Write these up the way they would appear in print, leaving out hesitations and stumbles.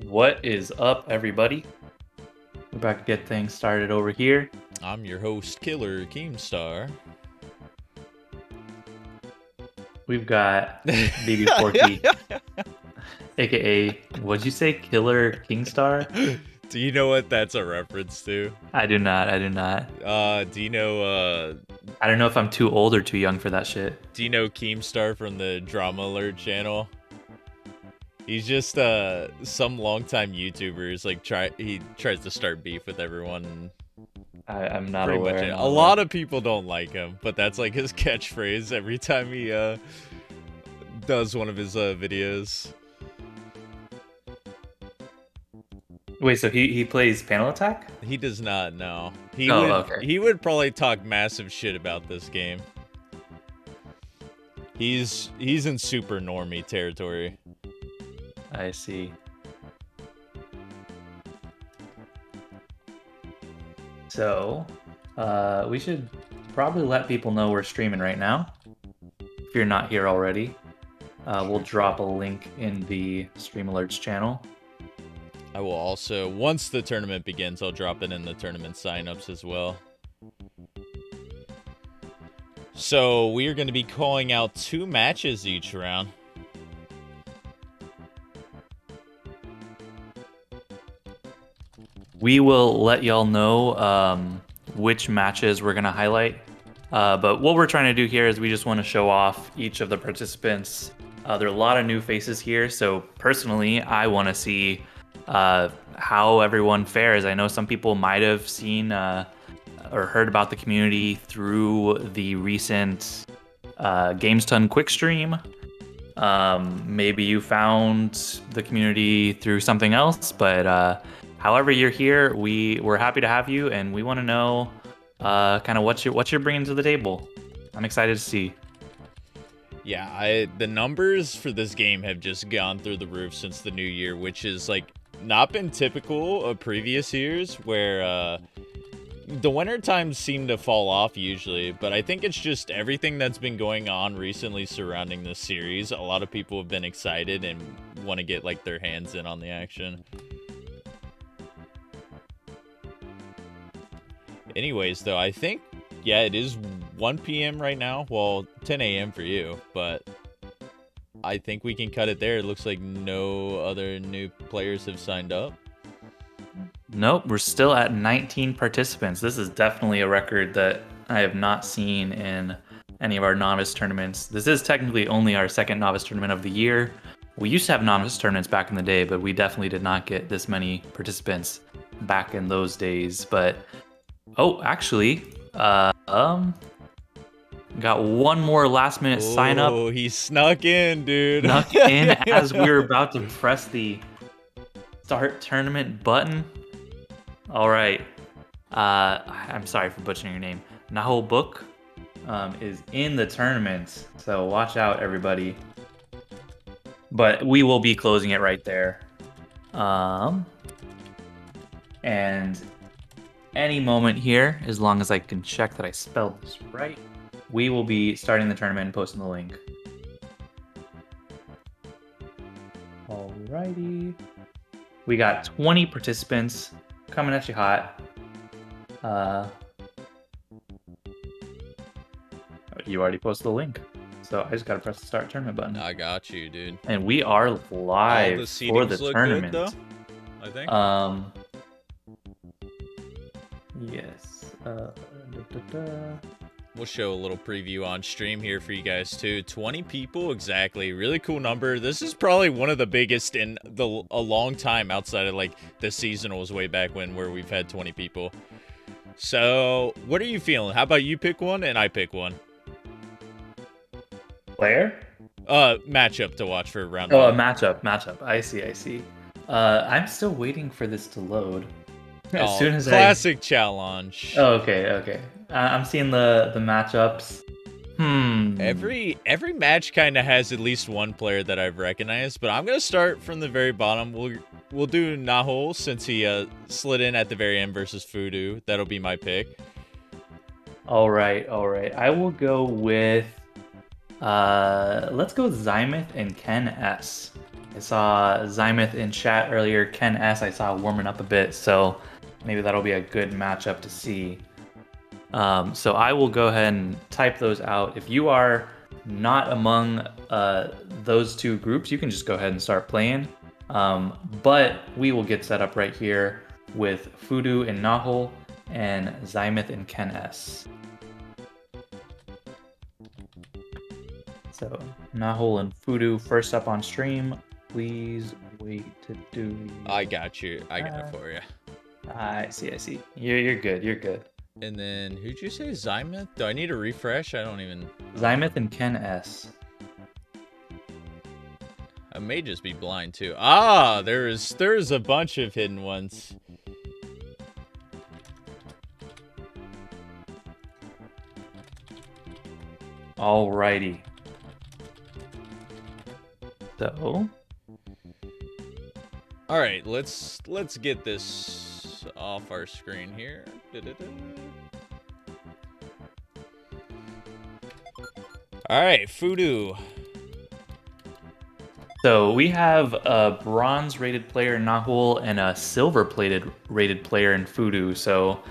What is up, everybody? We're about to get things started over here. I'm your host, Killer Keemstar. We've got Baby Porky, aka, what'd you say, Killer Kingstar? Do you know what that's a reference to? I do not. I do not. Do you know I don't know if I'm too old or too young for that shit. Keemstar from the Drama Alert channel? He's just some longtime YouTubers he tries to start beef with everyone. I'm not Pretty aware. much I'm it. not A aware. lot of people don't like him, but that's like his catchphrase every time he does one of his videos. Wait, so he plays Panel Attack? He does not know. Oh, okay. He would probably talk massive shit about this game. He's in super normie territory. I see. So, we should probably let people know we're streaming right now. If you're not here already, we'll drop a link in the Stream Alerts channel. I will also, once the tournament begins, I'll drop it in the tournament signups as well. So we are going to be calling out 2 matches each round. We will let y'all know which matches we're going to highlight. But what we're trying to do here is we just want to show off each of the participants. There are a lot of new faces here, so personally, I want to see how everyone fares. I know some people might have seen or heard about the community through the recent GamesTon quick stream. Maybe you found the community through something else, but however you're here, we're happy to have you, and we want to know kind of what you're bringing to the table. I'm excited to see. Yeah, the numbers for this game have just gone through the roof since the new year, which is like not been typical of previous years where the winter times seem to fall off usually, but I think it's just everything that's been going on recently surrounding this series. A lot of people have been excited and want to get like their hands in on the action. Anyways, though, I think, yeah, it is 1 p.m. right now. Well, 10 a.m. for you, but I think we can cut it there. It looks like no other new players have signed up. Nope, we're still at 19 participants. This is definitely a record that I have not seen in any of our novice tournaments. This is technically only our second novice tournament of the year. We used to have novice tournaments back in the day, but we definitely did not get this many participants back in those days. But oh, actually, got one more last minute sign up. Oh, he snuck in, dude. Snuck in as we were about to press the start tournament button. All right. I'm sorry for butchering your name. Nahul Book is in the tournament, so watch out, everybody. But we will be closing it right there. And any moment here, as long as I can check that I spelled this right, we will be starting the tournament and posting the link. Alrighty. We got 20 participants coming at you hot. You already posted the link, so I just gotta press the start tournament button. I got you, dude. And we are live the for the look tournament. good, though, I think. Yes. We'll show a little preview on stream here for you guys too. 20 people, exactly. Really cool number. This is probably one of the biggest in a long time outside of like the seasonals way back when, where we've had 20 people. So, what are you feeling? How about you pick one and I pick one? Player? Matchup to watch for round Oh, a one. matchup. I see. I'm still waiting for this to load. As soon as classic challenge. Oh, okay. I'm seeing the matchups. Every match kind of has at least one player that I've recognized, but I'm gonna start from the very bottom. We'll do Nahul since he slid in at the very end versus Fudu. That'll be my pick. All right. I will go with let's go Zymuth and Ken S. I saw Zymuth in chat earlier. Ken S. I saw warming up a bit, so maybe that'll be a good matchup to see. So I will go ahead and type those out. If you are not among those two groups, you can just go ahead and start playing. But we will get set up right here with Fudu and Nahul and Zymuth and Ken S. So Nahul and Fudu first up on stream. Please wait to do. I got you. I got it for you. I see. I see. You're good. You're good. And then who'd you say? Zymuth? Do I need a refresh? I don't even. Zymuth and Ken S. I may just be blind too. Ah, there's a bunch of hidden ones. Alrighty. So. All right, let's get this off our screen here. All right, Fudu. So we have a bronze rated player in Nahul and a silver rated player in Fudu. So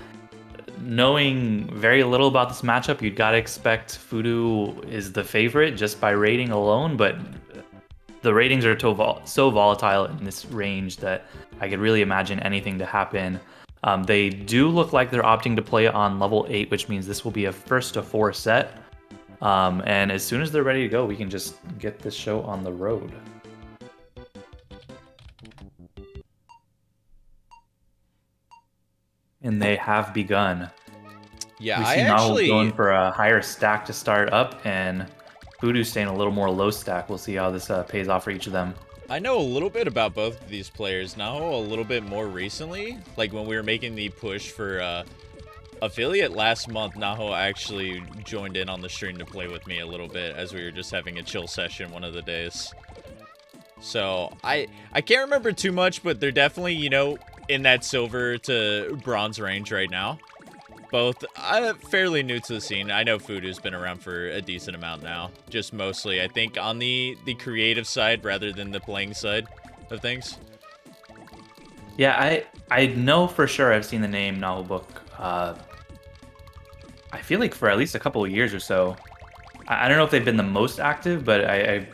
knowing very little about this matchup, you'd gotta expect Fudu is the favorite just by rating alone, but the ratings are so volatile in this range that I could really imagine anything to happen. They do look like they're opting to play on level 8, which means this will be a first to 4 set. And as soon as they're ready to go, we can just get this show on the road. And they have begun. Yeah, we I see actually going for a higher stack to start up, and Fudu staying a little more low stack. We'll see how this pays off for each of them. I know a little bit about both of these players now, a little bit more recently. Like when we were making the push for affiliate last month, Naho actually joined in on the stream to play with me a little bit as we were just having a chill session one of the days. So I can't remember too much, but they're definitely, you know, in that silver to bronze range right now. Both fairly new to the scene. I know Fudu's been around for a decent amount now. Just mostly, I think, on the creative side rather than the playing side of things. Yeah, I know for sure I've seen the name Novel Book. I feel like for at least a couple of years or so. I don't know if they've been the most active, but I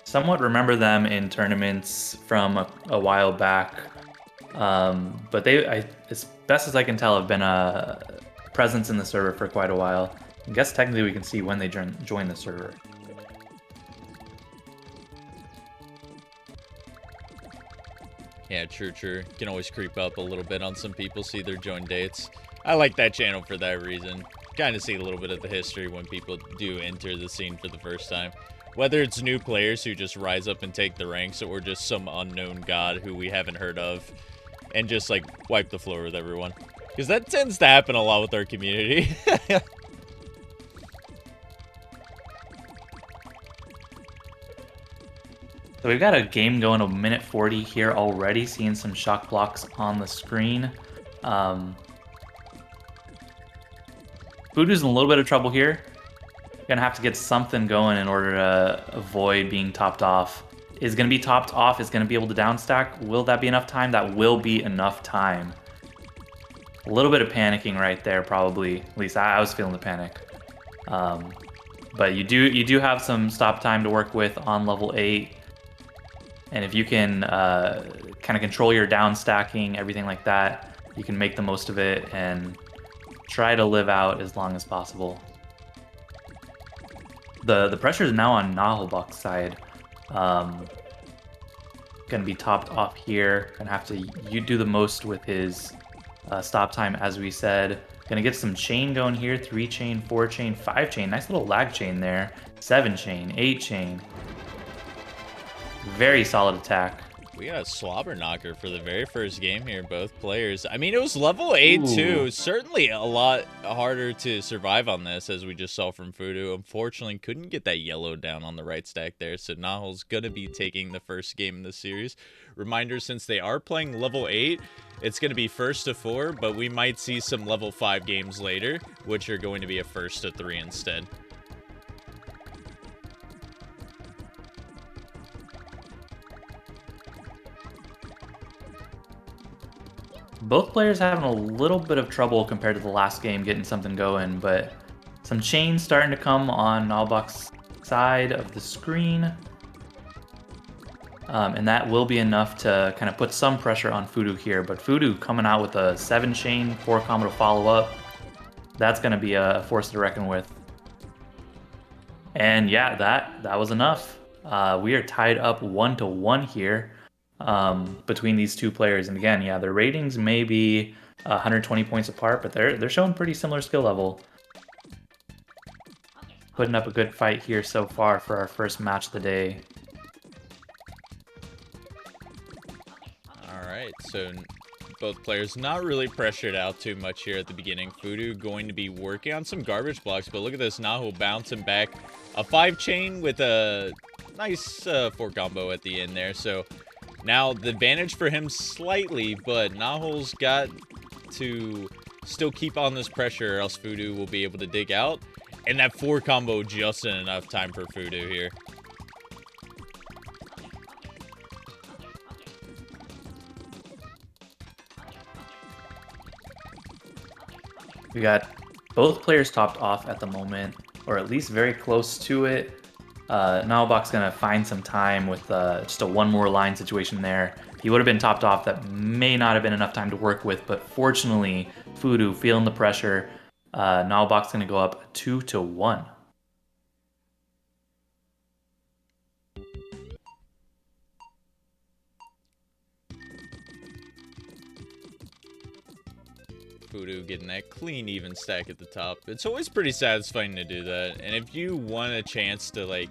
somewhat remember them in tournaments from a while back. But they, as best as I can tell, have been a presence in the server for quite a while. I guess technically we can see when they join the server. Yeah, true. You can always creep up a little bit on some people, see their join dates. I like that channel for that reason. Kind of see a little bit of the history when people do enter the scene for the first time. Whether it's new players who just rise up and take the ranks, or just some unknown god who we haven't heard of, and just, like, wipe the floor with everyone. Because that tends to happen a lot with our community. So we've got a game going a minute 40 here already, seeing some shock blocks on the screen. Fudu's in a little bit of trouble here. Gonna have to get something going in order to avoid being topped off. Is gonna be topped off, is gonna be able to down stack. Will that be enough time? That will be enough time. A little bit of panicking right there, probably. At least I was feeling the panic. But you do have some stop time to work with on level 8. And if you can kind of control your down stacking, everything like that, you can make the most of it and try to live out as long as possible. The pressure is now on Nahalbach's side. Gonna be topped off here. Gonna have to do the most with his stop time, as we said. Gonna get some chain going here. 3 chain, 4 chain, 5 chain. Nice little lag chain there. 7 chain, 8 chain. Very solid attack. We got a slobber knocker for the very first game here, both players. I mean, it was level 8 too. Certainly a lot harder to survive on this, as we just saw from Fudu. Unfortunately, couldn't get that yellow down on the right stack there, so Nahal's gonna be taking the first game in the series. Reminder, since they are playing level 8, it's gonna be first to 4, but we might see some level 5 games later, which are going to be a first to 3 instead. Both players having a little bit of trouble compared to the last game getting something going, but some chains starting to come on Nalbach's side of the screen. And that will be enough to kind of put some pressure on Fudu here. But Fudu coming out with a 7 chain, 4 combo to follow up. That's going to be a force to reckon with. And yeah, that was enough. We are tied up 1-1 here between these two players. And again, yeah, their ratings may be 120 points apart, but they're showing pretty similar skill level. Putting up a good fight here so far for our first match of the day. All right, so both players not really pressured out too much here at the beginning. Fudu going to be working on some garbage blocks, but look at this, Nahu bouncing back. A 5 chain with a nice 4 combo at the end there. So now the advantage for him slightly, but Nahul's got to still keep on this pressure or else Fudu will be able to dig out. And that 4 combo just in enough time for Fudu here. We got both players topped off at the moment, or at least very close to it. Nalbach's going to find some time with just a 1 more line situation there. If he would have been topped off, that may not have been enough time to work with, but fortunately, Fudu feeling the pressure. Nalbach's going to go up 2-1. Fudu getting that clean even stack at the top. It's always pretty satisfying to do that. And if you want a chance to, like,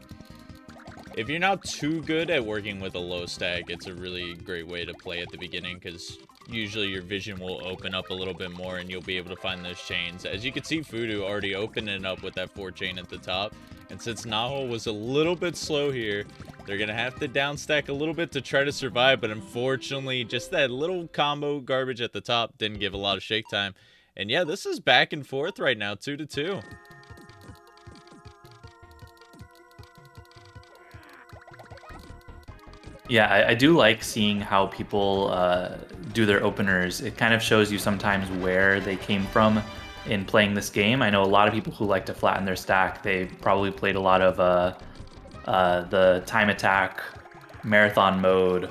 if you're not too good at working with a low stack, it's a really great way to play at the beginning because usually your vision will open up a little bit more and you'll be able to find those chains. As you can see, Fudu already opening up with that 4 chain at the top. And since Nahul was a little bit slow here, they're going to have to downstack a little bit to try to survive, but unfortunately, just that little combo garbage at the top didn't give a lot of shake time. And yeah, this is back and forth right now, 2-2. Yeah, I do like seeing how people do their openers. It kind of shows you sometimes where they came from in playing this game. I know a lot of people who like to flatten their stack. They probably played a lot of the time attack marathon mode,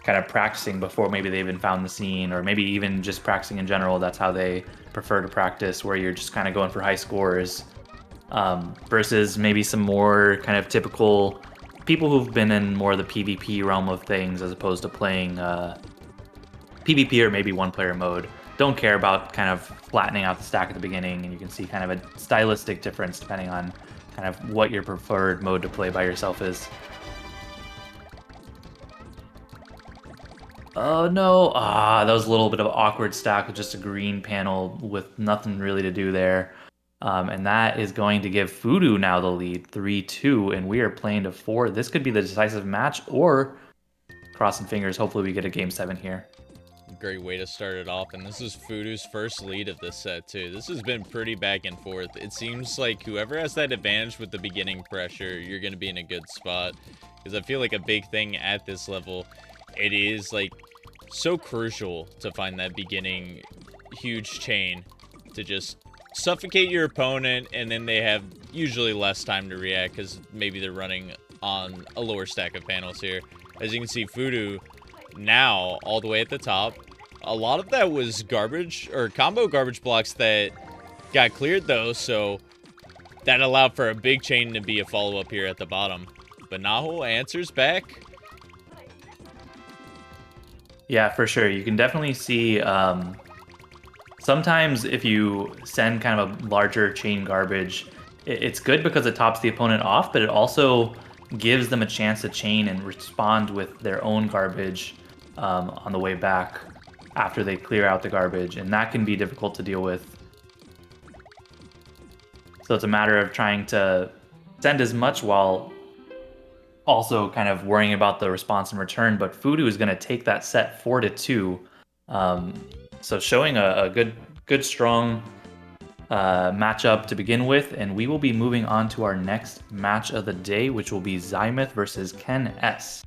kind of practicing before maybe they even found the scene, or maybe even just practicing in general. That's how they prefer to practice, where you're just kind of going for high scores versus maybe some more kind of typical people who've been in more of the PvP realm of things as opposed to playing PvP or maybe 1-player mode. Don't care about kind of flattening out the stack at the beginning, and you can see kind of a stylistic difference depending on kind of what your preferred mode to play by yourself is. Oh no, that was a little bit of an awkward stack with just a green panel with nothing really to do there. And that is going to give Fudu now the lead, 3-2, and we are playing to 4. This could be the decisive match, or crossing fingers, hopefully we get a game 7 here. Great way to start it off, and this is Fudu's first lead of this set too. This has been pretty back and forth. It seems like whoever has that advantage with the beginning pressure, you're going to be in a good spot, because I feel like a big thing at this level, it is like so crucial to find that beginning huge chain to just suffocate your opponent, and then they have usually less time to react because maybe they're running on a lower stack of panels here. As you can see, Fudu now all the way at the top. A lot of that was garbage or combo garbage blocks that got cleared though, so that allowed for a big chain to be a follow-up here at the bottom. But Nahul answers back. Yeah, for sure. You can definitely see sometimes if you send kind of a larger chain garbage, it's good because it tops the opponent off, but it also gives them a chance to chain and respond with their own garbage on the way back after they clear out the garbage, and that can be difficult to deal with. So it's a matter of trying to send as much while also kind of worrying about the response in return, but Fudu is going to take that set 4-2. So showing a good strong matchup to begin with, and we will be moving on to our next match of the day, which will be Zymuth versus Ken S.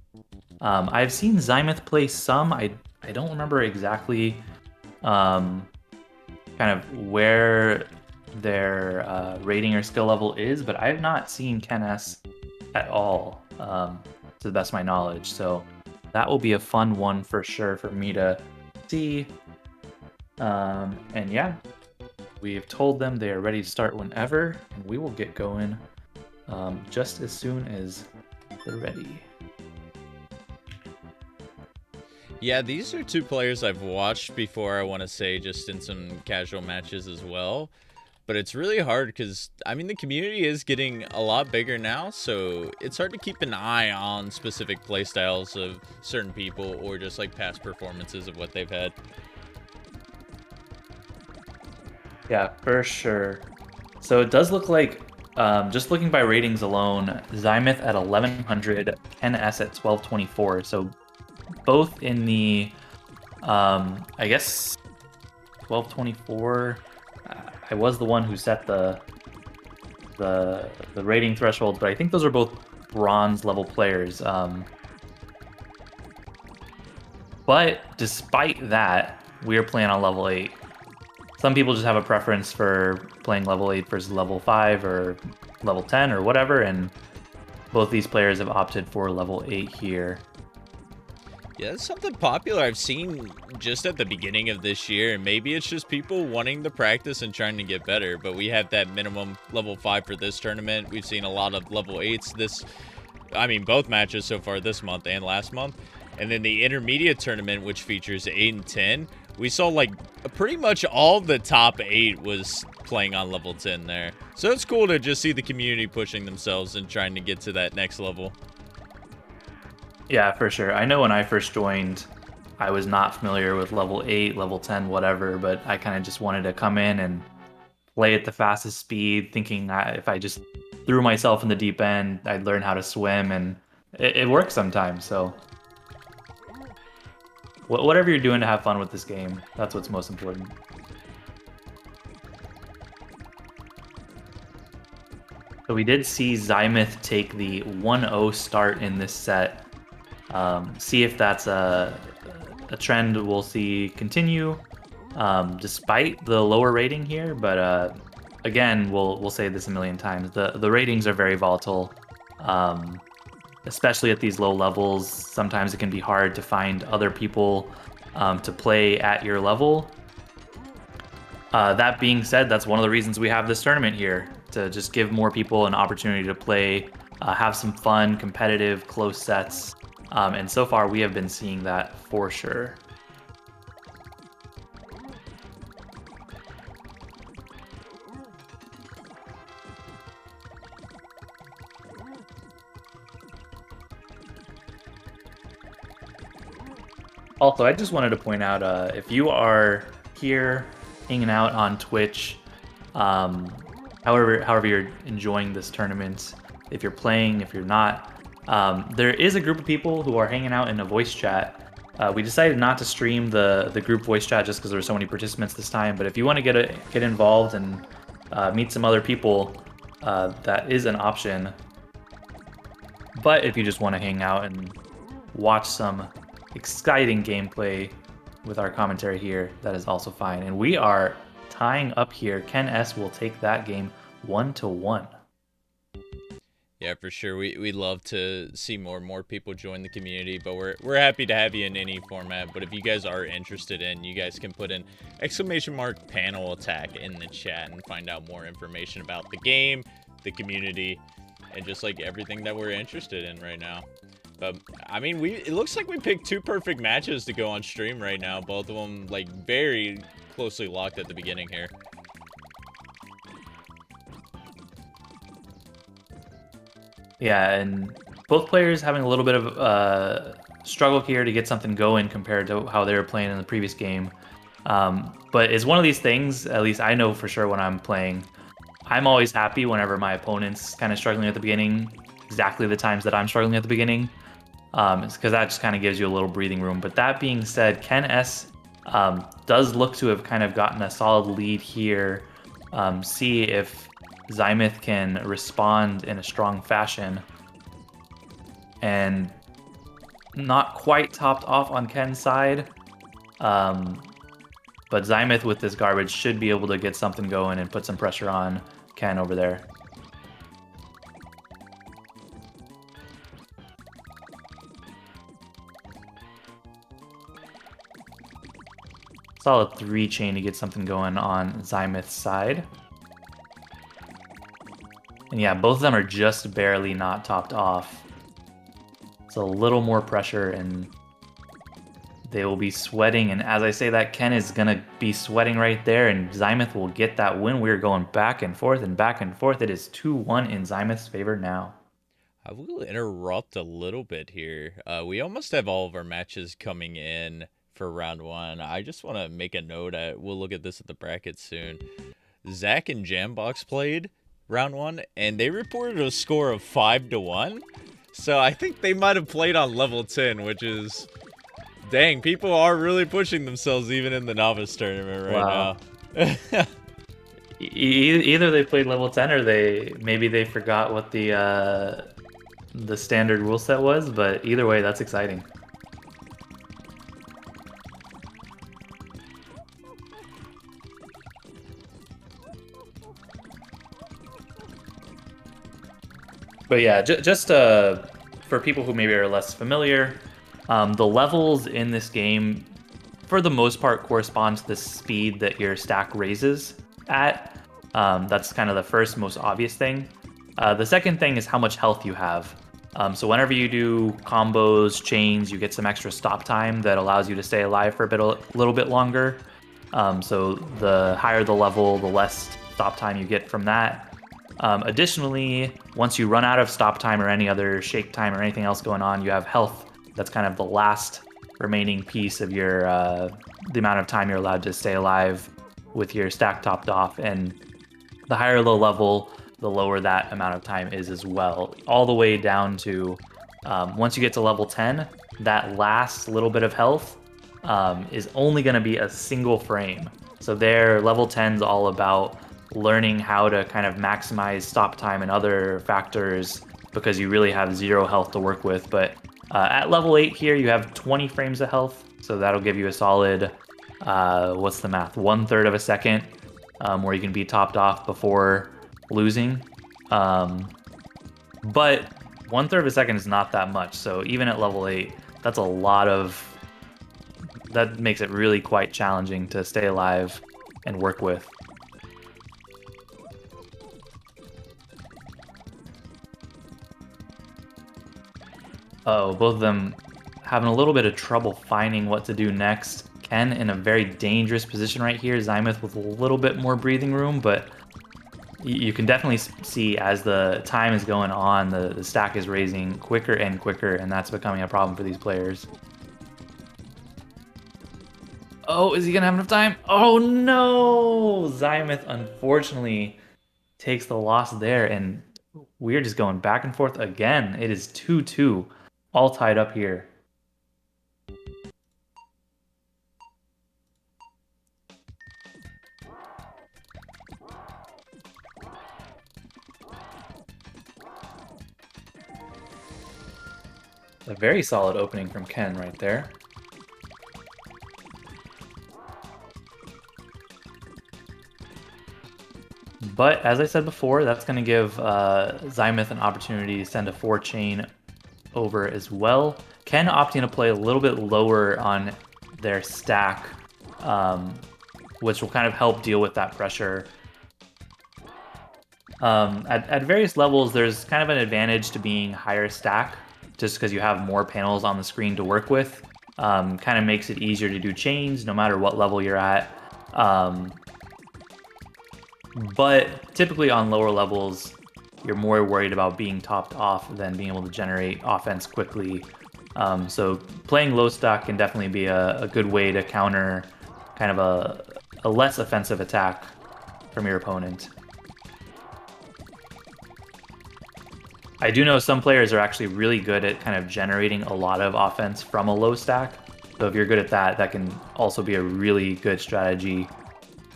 I've seen Zymuth play some. I don't remember exactly kind of where their rating or skill level is, but I have not seen Ken S at all, to the best of my knowledge. So that will be a fun one for sure for me to see. And yeah, we have told them they are ready to start whenever, and we will get going just as soon as they're ready. Yeah, these are two players I've watched before, I want to say, just in some casual matches as well. But it's really hard because, I mean, the community is getting a lot bigger now, so it's hard to keep an eye on specific playstyles of certain people or just like past performances of what they've had. Yeah, for sure. So it does look like, just looking by ratings alone, Zymoth at 1100, Ken S at 1224. So both in the, I guess, 1224. I was the one who set the rating thresholds, but I think those are both bronze level players. But despite that, we are playing on level 8. Some people just have a preference for playing level 8 versus level 5 or level 10 or whatever, and both these players have opted for level 8 here. Yeah, that's something popular I've seen just at the beginning of this year, and maybe it's just people wanting to practice and trying to get better, but we have that minimum level 5 for this tournament. We've seen a lot of level 8s both matches so far this month and last month. And then the intermediate tournament, which features 8 and 10, we saw like pretty much all the top 8 was playing on level 10 there. So it's cool to just see the community pushing themselves and trying to get to that next level. Yeah, for sure. I know when I first joined, I was not familiar with level 8, level 10, whatever, but I kind of just wanted to come in and play at the fastest speed, thinking if I just threw myself in the deep end, I'd learn how to swim, and it works sometimes. So whatever you're doing to have fun with this game, that's what's most important. So we did see Zymoth take the 1-0 start in this set. See if that's a trend we'll see continue, despite the lower rating here. But again, we'll say this a million times. The ratings are very volatile, especially at these low levels. Sometimes it can be hard to find other people to play at your level. That being said, that's one of the reasons we have this tournament here, to just give more people an opportunity to play, have some fun, competitive, close sets. And so far, we have been seeing that for sure. Also, I just wanted to point out, if you are here hanging out on Twitch, however you're enjoying this tournament, if you're playing, if you're not, there is a group of people who are hanging out in a voice chat. We decided not to stream the group voice chat just because there were so many participants this time. But if you want to get involved and meet some other people, that is an option. But if you just want to hang out and watch some exciting gameplay with our commentary here, that is also fine. And we are tying up here. Ken S will take that game 1-1. Yeah, for sure. We'd love to see more and more people join the community, but we're happy to have you in any format. But if you guys are interested in, you guys can put in !panel attack in the chat and find out more information about the game, the community, and just like everything that we're interested in right now. But I mean, it looks like we picked 2 perfect matches to go on stream right now. Both of them like very closely locked at the beginning here. Yeah, and both players having a little bit of struggle here to get something going compared to how they were playing in the previous game. But it's one of these things, at least I know for sure when I'm playing, I'm always happy whenever my opponent's kind of struggling at the beginning, exactly the times that I'm struggling at the beginning. It's because that just kind of gives you a little breathing room. But that being said, Ken S does look to have kind of gotten a solid lead here. See if Zymoth can respond in a strong fashion. And not quite topped off on Ken's side. But Zymoth with this garbage should be able to get something going and put some pressure on Ken over there. Solid 3 chain to get something going on Zymoth's side. And yeah, both of them are just barely not topped off. So a little more pressure and they will be sweating. And as I say that, Ken is going to be sweating right there and Zymoth will get that win. We're going back and forth and back and forth. It is 2-1 in Zymoth's favor now. I will interrupt a little bit here. We almost have all of our matches coming in for round 1. I just want to make a note. We'll look at this at the bracket soon. Zach and Jambox played round 1, and they reported a score of 5-1. So I think they might have played on level 10, which is... Dang, people are really pushing themselves even in the novice tournament right now. Either they played level 10 or maybe they forgot what the standard rule set was, but either way, that's exciting. But yeah, just for people who maybe are less familiar, the levels in this game, for the most part, correspond to the speed that your stack raises at. That's kind of the first most obvious thing. The second thing is how much health you have. So whenever you do combos, chains, you get some extra stop time that allows you to stay alive for a little bit longer. So the higher the level, the less stop time you get from that. Additionally, once you run out of stop time or any other shake time or anything else going on, you have health. That's kind of the last remaining piece of your the amount of time you're allowed to stay alive with your stack topped off. And the higher the level, the lower that amount of time is as well. All the way down to once you get to level 10, that last little bit of health is only going to be a single frame. So there, level 10 is all about learning how to kind of maximize stop time and other factors because you really have 0 health to work with. But at level 8 here, you have 20 frames of health, so that'll give you a solid, what's the math, 1/3 of a second where you can be topped off before losing. But 1/3 of a second is not that much, so even at level 8, that's a lot of... that makes it really quite challenging to stay alive and work with. Oh, both of them having a little bit of trouble finding what to do next. Ken in a very dangerous position right here. Zymoth with a little bit more breathing room, but you can definitely see as the time is going on, the stack is raising quicker and quicker, and that's becoming a problem for these players. Oh, is he gonna have enough time? Oh no! Zymoth unfortunately takes the loss there, and we're just going back and forth again. It is 2-2. All tied up here. A very solid opening from Ken right there. But as I said before, that's going to give Zymoth an opportunity to send a 4-chain over as well. Ken opting to play a little bit lower on their stack, which will kind of help deal with that pressure. At various levels, there's kind of an advantage to being higher stack, just because you have more panels on the screen to work with. Kind of makes it easier to do chains, no matter what level you're at. But typically on lower levels, you're more worried about being topped off than being able to generate offense quickly. So playing low stack can definitely be a good way to counter kind of a less offensive attack from your opponent. I do know some players are actually really good at kind of generating a lot of offense from a low stack. So if you're good at that, that can also be a really good strategy,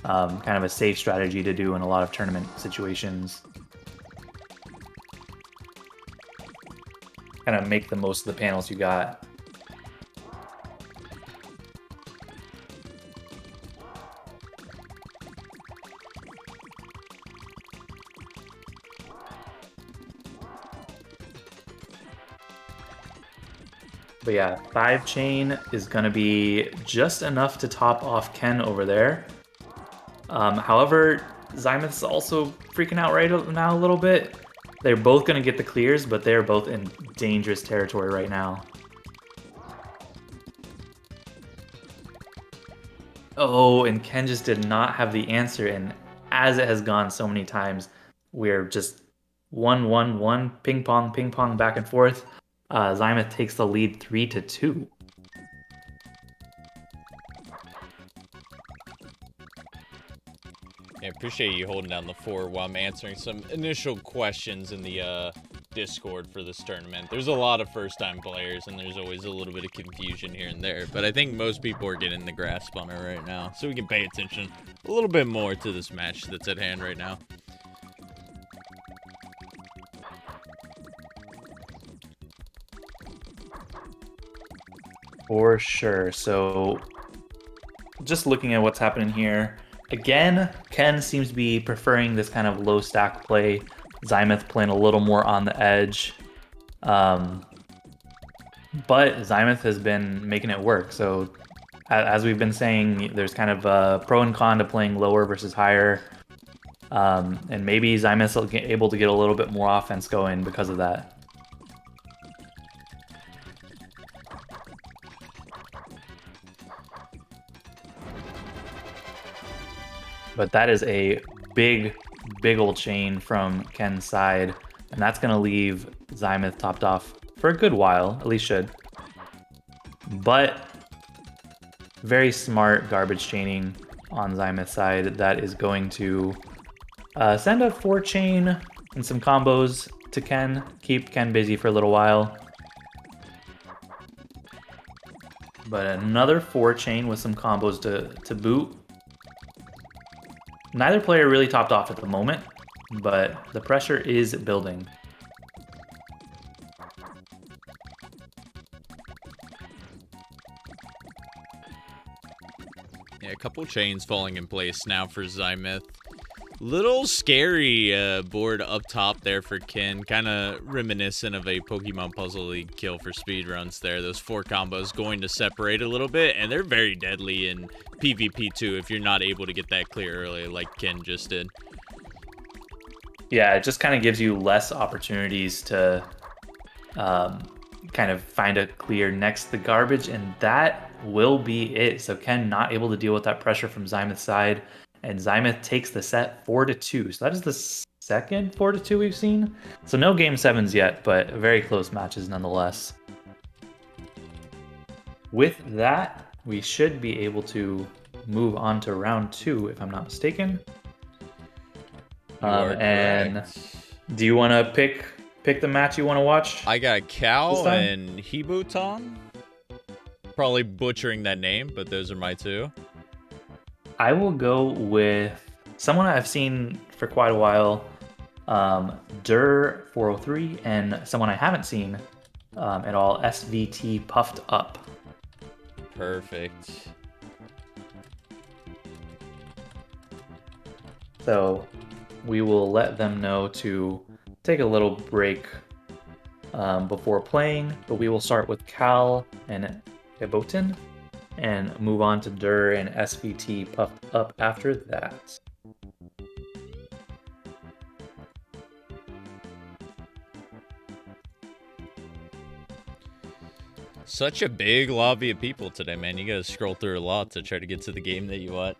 kind of a safe strategy to do in a lot of tournament situations. Kind of make the most of the panels you got. But yeah, 5 chain is going to be just enough to top off Ken over there. However, Zymuth's also freaking out right now a little bit. They're both going to get the clears, but they're both in dangerous territory right now. Oh, and Ken just did not have the answer, and as it has gone so many times, we're just 1-1-1, ping pong, back and forth. Zymuth takes the lead 3-2. I appreciate you holding down the fort while I'm answering some initial questions in the Discord for this tournament. There's a lot of first-time players, and there's always a little bit of confusion here and there, but I think most people are getting the grasp on it right now, so we can pay attention a little bit more to this match that's at hand right now. For sure. So, just looking at what's happening here, again, Ken seems to be preferring this kind of low stack play. Zymuth playing a little more on the edge. But Zymuth has been making it work. So, as we've been saying, there's kind of a pro and con to playing lower versus higher. And maybe Zymuth will get able to get a little bit more offense going because of that. But that is a big old chain from Ken's side, and that's going to leave Zymuth topped off for a good while, at least should. But very smart garbage chaining on Zymuth's side that is going to send a 4 chain and some combos to Ken, keep Ken busy for a little while. But another 4 chain with some combos to boot. Neither player really topped off at the moment, but the pressure is building. Yeah, a couple chains falling in place now for Zymuth. Little scary board up top there for Ken. Kind of reminiscent of a Pokemon Puzzle League kill for speedruns there. Those 4 combos going to separate a little bit, and they're very deadly in PvP too if you're not able to get that clear early like Ken just did. Yeah, it just kind of gives you less opportunities to kind of find a clear next to the garbage, and that will be it. So Ken not able to deal with that pressure from Zymuth's side. And Zymuth takes the set 4-2. So that is the second 4-2 we've seen. So no game 7s yet, but very close matches nonetheless. With that, we should be able to move on to round 2, if I'm not mistaken. And correct. do you want to pick the match you want to watch? I got Cal and Hibuton. Probably butchering that name, but those are my 2. I will go with someone I've seen for quite a while, Dur403, and someone I haven't seen at all, SVT Puffed Up. Perfect. So we will let them know to take a little break before playing, but we will start with Cal and Hibotin and move on to Dur and SVT Puffed Up after that. Such a big lobby of people today, man. You gotta scroll through a lot to try to get to the game that you want.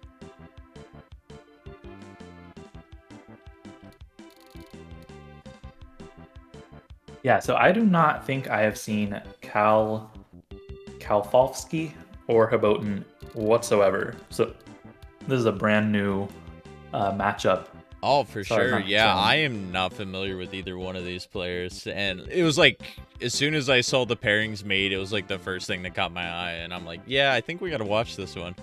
Yeah, so I do not think I have seen Kalfalski or Hibotin whatsoever. So this is a brand new matchup. Oh, for sure. Yeah, I am not familiar with either one of these players. And it was like, as soon as I saw the pairings made, it was like the first thing that caught my eye. And I'm like, yeah, I think we got to watch this one.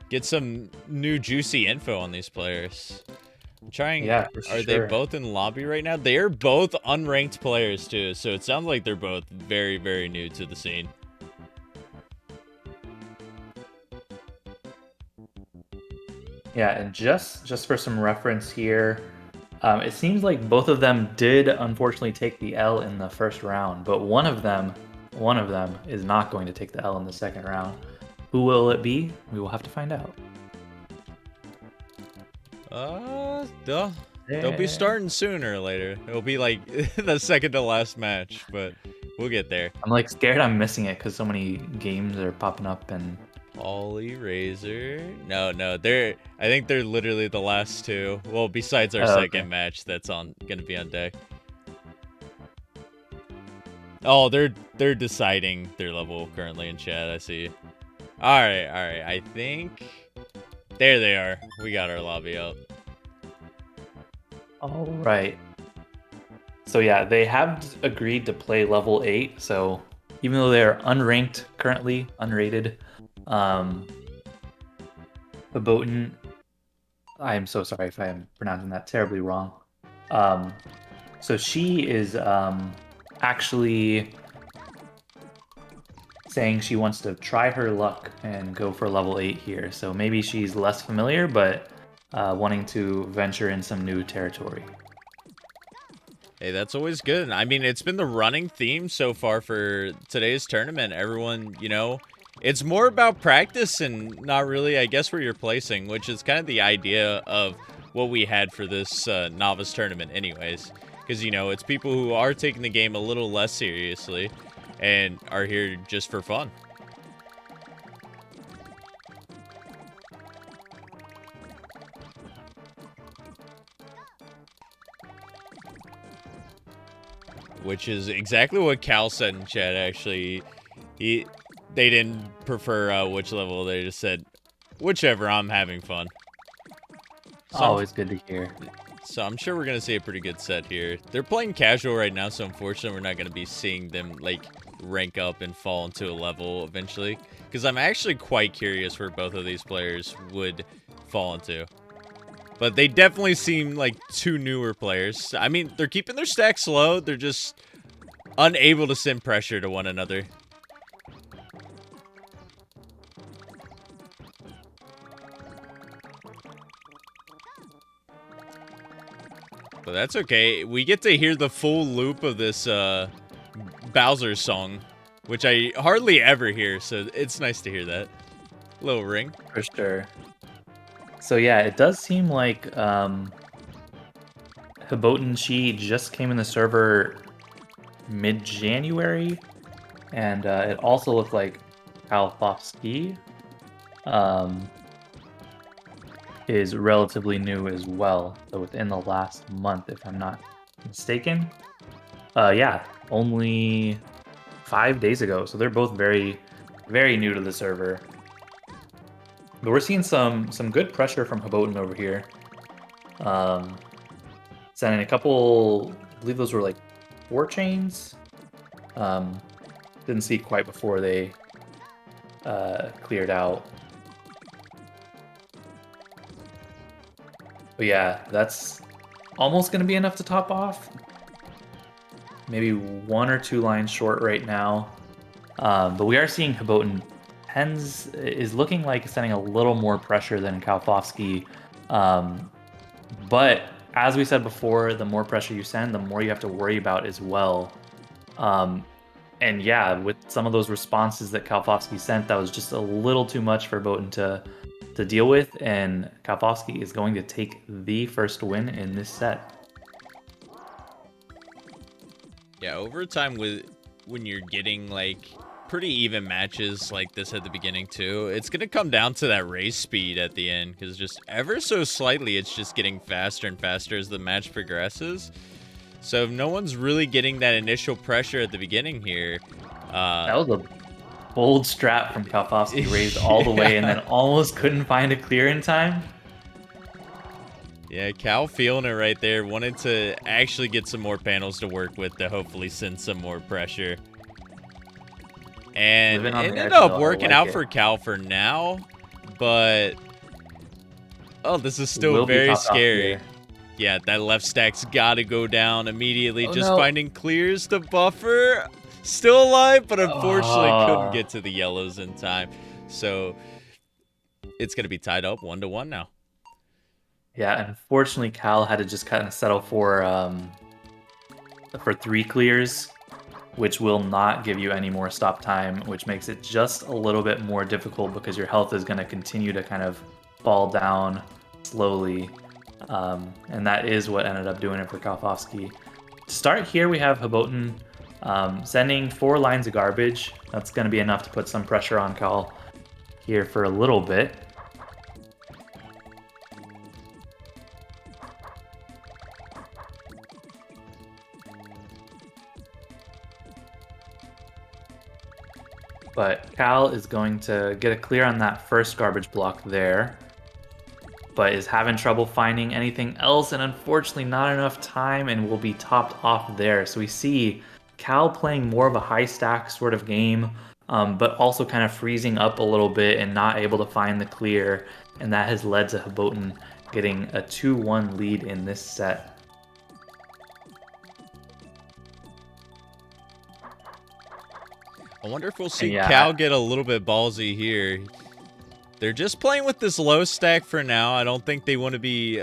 Get some new juicy info on these players. I'm trying. Yeah, are they both in lobby right now? They are both unranked players too. So it sounds like they're both very, very new to the scene. Yeah, and just for some reference here, it seems like both of them did unfortunately take the L in the first round, but one of them one of them is not going to take the L in the second round. Who will it be? We will have to find out. They'll be starting sooner or later. It'll be like the second to last match, but we'll get there. I'm like scared I'm missing it because so many games are popping up and. Ollie Razor. No, I think they're literally the last two. Well, besides our second match that's gonna be on deck. Oh, they're deciding their level currently in chat. I see. All right. I think there they are. We got our lobby up. All right. So yeah, they have agreed to play level 8. So even though they're unranked currently, unrated, Verboten, I am so sorry if I am pronouncing that terribly wrong. So she is actually saying she wants to try her luck and go for level 8 here. So maybe she's less familiar, but wanting to venture in some new territory. Hey, that's always good. I mean, it's been the running theme so far for today's tournament. Everyone, you know, it's more about practice and not really, I guess, where you're placing, which is kind of the idea of what we had for this novice tournament anyways. Because, you know, it's people who are taking the game a little less seriously and are here just for fun. Which is exactly what Cal said in chat, actually. They didn't prefer which level. They just said, whichever, I'm having fun. So Always good to hear. So I'm sure we're going to see a pretty good set here. They're playing casual right now, so unfortunately we're not going to be seeing them, like, rank up and fall into a level eventually. Because I'm actually quite curious where both of these players would fall into. But they definitely seem like two newer players. I mean, they're keeping their stacks low. They're just unable to send pressure to one another. But that's okay. We get to hear the full loop of this Bowser song, which I hardly ever hear, so it's nice to hear that. Little ring. For sure. So yeah, it does seem like Hiboten, she just came in the server mid-January, and it also looked like Alfovsky is relatively new as well, so within the last month, if I'm not mistaken. Yeah, only 5 days ago, so they're both very, very new to the server. But we're seeing some good pressure from Hiboten over here. Sending a couple, I believe those were like 4 chains. Didn't see quite before they cleared out. But yeah, that's almost going to be enough to top off. Maybe 1 or 2 lines short right now. But we are seeing Hiboten is looking like sending a little more pressure than Kalfovsky. But as we said before, the more pressure you send, the more you have to worry about as well. And yeah, with some of those responses that Kalfovsky sent, that was just a little too much for Hiboten to deal with, and Kalfovsky is going to take the first win in this set. Yeah, over time when you're getting like pretty even matches like this at the beginning too, it's gonna come down to that race speed at the end, because just ever so slightly it's just getting faster and faster as the match progresses. So if no one's really getting that initial pressure at the beginning here, that was a bold strat from Kalfovsky, raised all the way and then almost couldn't find a clear in time. Yeah, Cal feeling it right there. Wanted to actually get some more panels to work with to hopefully send some more pressure. And it ended up working out for Cal for now, but oh, this is still very scary. Yeah, that left stack's got to go down immediately. Just finding clears to buffer. Still alive, but unfortunately couldn't get to the yellows in time. So it's going to be tied up 1-1 now. Yeah, unfortunately, Cal had to just kind of settle for 3 clears. which will not give you any more stop time, which makes it just a little bit more difficult because your health is going to continue to kind of fall down slowly. And that is what ended up doing it for Kalfowski. To start here, we have Haboten sending 4 lines of garbage. That's going to be enough to put some pressure on Kal here for a little bit. But Kal is going to get a clear on that first garbage block there, but is having trouble finding anything else, and unfortunately not enough time, and will be topped off there. So we see Kal playing more of a high stack sort of game, but also kind of freezing up a little bit and not able to find the clear, and that has led to Haboten getting a 2-1 lead in this set. I wonder if we'll see Kal get a little bit ballsy here. They're just playing with this low stack for now. I don't think they want to be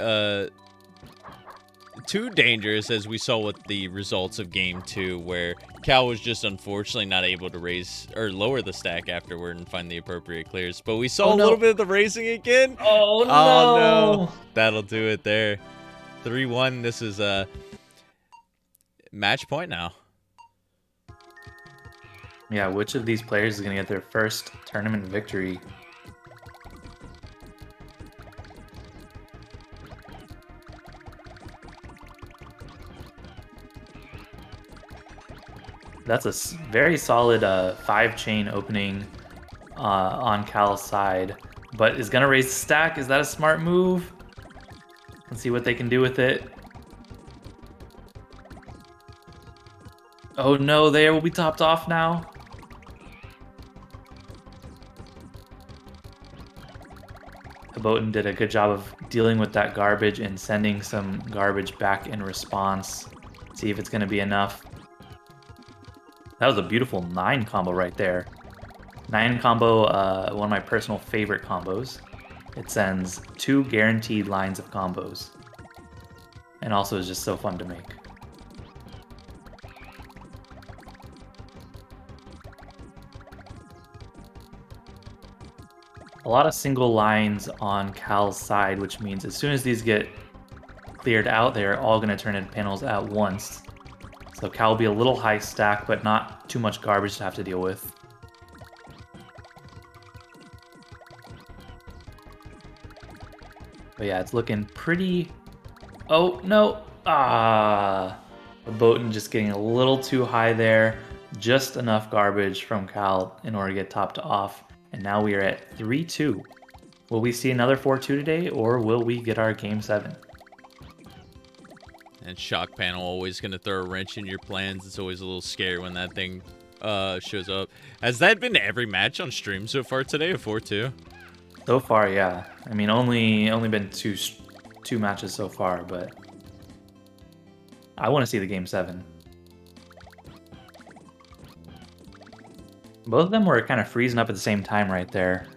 too dangerous, as we saw with the results of Game 2, where Kal was just unfortunately not able to raise or lower the stack afterward and find the appropriate clears. But we saw a little bit of the raising again. Oh, no. That'll do it there. 3-1. This is a match point now. Yeah, which of these players is going to get their first tournament victory? That's a very solid 5-chain opening on Kal's side, but is going to raise the stack. Is that a smart move? Let's see what they can do with it. Oh no, they will be topped off now. Haboten did a good job of dealing with that garbage and sending some garbage back in response. See if it's going to be enough. That was a beautiful 9 combo right there. 9 combo, one of my personal favorite combos. It sends 2 guaranteed lines of combos. And also is just so fun to make. A lot of single lines on Kal's side, which means as soon as these get cleared out, they're all going to turn into panels at once. So Kal will be a little high stack, but not too much garbage to have to deal with. But yeah, it's looking pretty... Oh, no! Haboten just getting a little too high there. Just enough garbage from Kal in order to get topped off. And now we are at 3-2. Will we see another 4-2 today, or will we get our Game 7? And Shock Panel always going to throw a wrench in your plans. It's always a little scary when that thing shows up. Has that been every match on stream so far today, a 4-2? So far, yeah. I mean, only been two matches so far, but I want to see the Game 7. Both of them were kind of freezing up at the same time right there.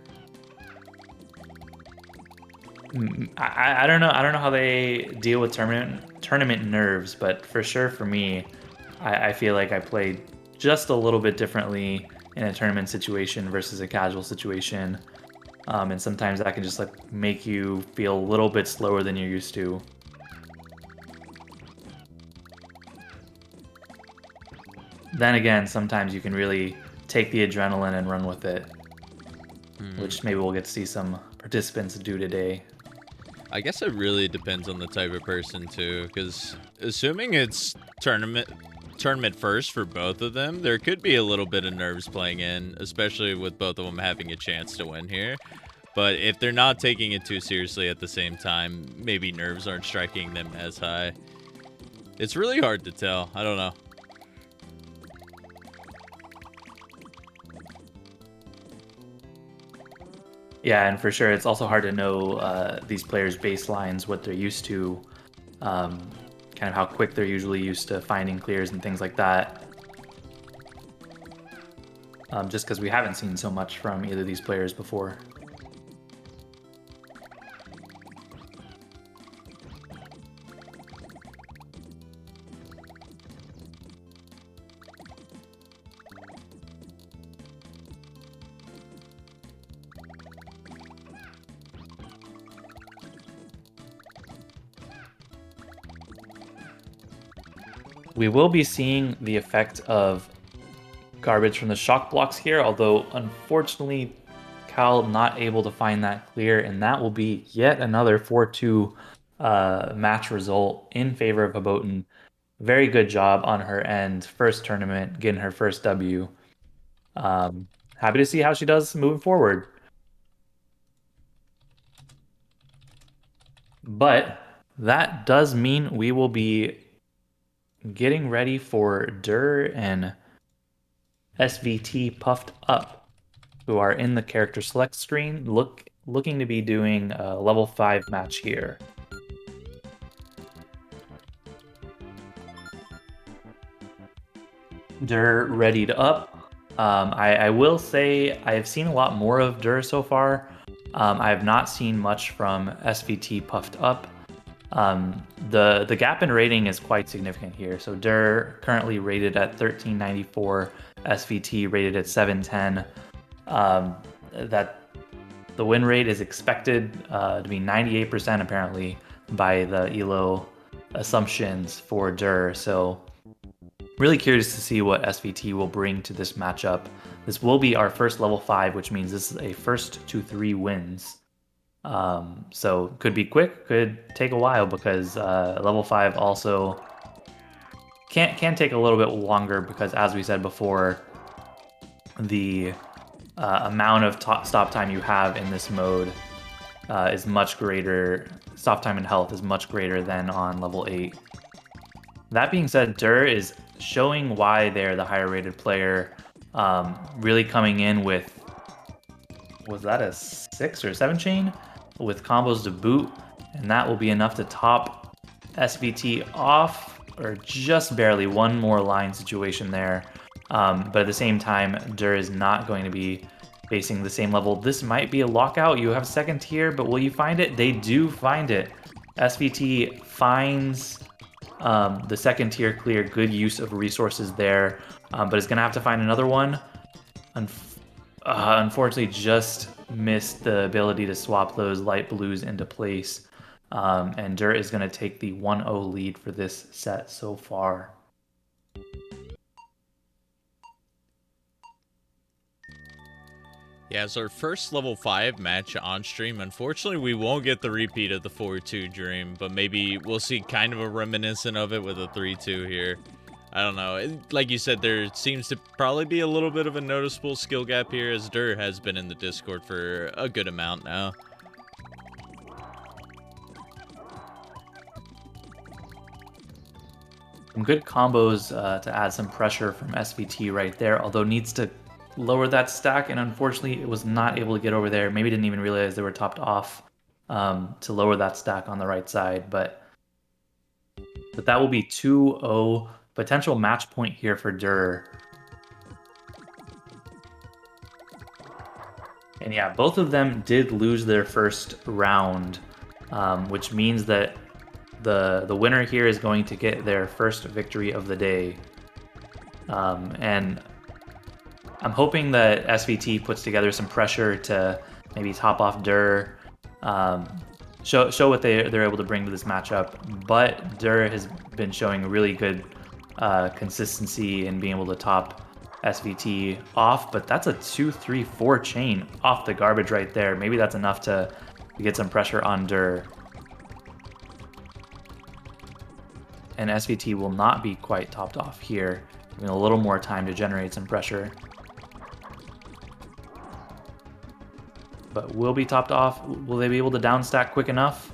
I don't know. I don't know how they deal with tournament nerves, but for sure for me, I feel like I played just a little bit differently in a tournament situation versus a casual situation. And sometimes that can just like make you feel a little bit slower than you're used to. Then again, sometimes you can really take the adrenaline and run with it, which maybe we'll get to see some participants do today. I guess it really depends on the type of person too, because assuming it's tournament first for both of them, there could be a little bit of nerves playing in, especially with both of them having a chance to win here. But if they're not taking it too seriously at the same time, maybe nerves aren't striking them as high. It's really hard to tell. I don't know. Yeah, and for sure, it's also hard to know these players' baselines, what they're used to, kind of how quick they're usually used to finding clears and things like that. Just because we haven't seen so much from either of these players before. We will be seeing the effect of garbage from the shock blocks here, although unfortunately Cal not able to find that clear, and that will be yet another 4-2 match result in favor of Hoboten. Very good job on her end. First tournament, getting her first W. Happy to see how she does moving forward. But that does mean we will be getting ready for Dur and SVT Puffed Up, who are in the character select screen, looking to be doing a level 5 match here. Dur readied up. I will say I have seen a lot more of Dur so far. I have not seen much from SVT Puffed Up. The gap in rating is quite significant here. So Dur currently rated at 1394, SVT rated at 710. That the win rate is expected to be 98% apparently by the ELO assumptions for Dur. So really curious to see what SVT will bring to this matchup. This will be our first level 5, which means this is a first to 3 wins. So could be quick, could take a while because level 5 also can take a little bit longer because, as we said before, the amount of stop time you have in this mode is much greater. Stop time and health is much greater than on level 8. That being said, Dur is showing why they're the higher rated player, really coming in with, was that a 6 or 7 chain? With combos to boot, and that will be enough to top SVT off, or just barely one more line situation there. But at the same time, Dur is not going to be facing the same level. This might be a lockout. You have second tier, but will you find it? They do find it. SVT finds the second tier clear. Good use of resources there, but is going to have to find another one. Unfortunately, just missed the ability to swap those light blues into place. And Dur is going to take the 1-0 lead for this set so far. Yeah, it's our first level 5 match on stream. Unfortunately, we won't get the repeat of the 4-2 dream, but maybe we'll see kind of a reminiscent of it with a 3-2 here. I don't know. Like you said, there seems to probably be a little bit of a noticeable skill gap here, as Dur has been in the Discord for a good amount now. Some good combos to add some pressure from SVT right there, although needs to lower that stack, and unfortunately it was not able to get over there. Maybe didn't even realize they were topped off to lower that stack on the right side, but that will be 2-0. Potential match point here for Dur. And yeah, both of them did lose their first round, which means that the winner here is going to get their first victory of the day. And I'm hoping that SVT puts together some pressure to maybe top off Dur, show what they're able to bring to this matchup. But Dur has been showing really good consistency in being able to top SVT off, but that's a 2-3-4 chain off the garbage right there. Maybe that's enough to get some pressure on Dur. And SVT will not be quite topped off here. Giving a little more time to generate some pressure. But will be topped off. Will they be able to downstack quick enough?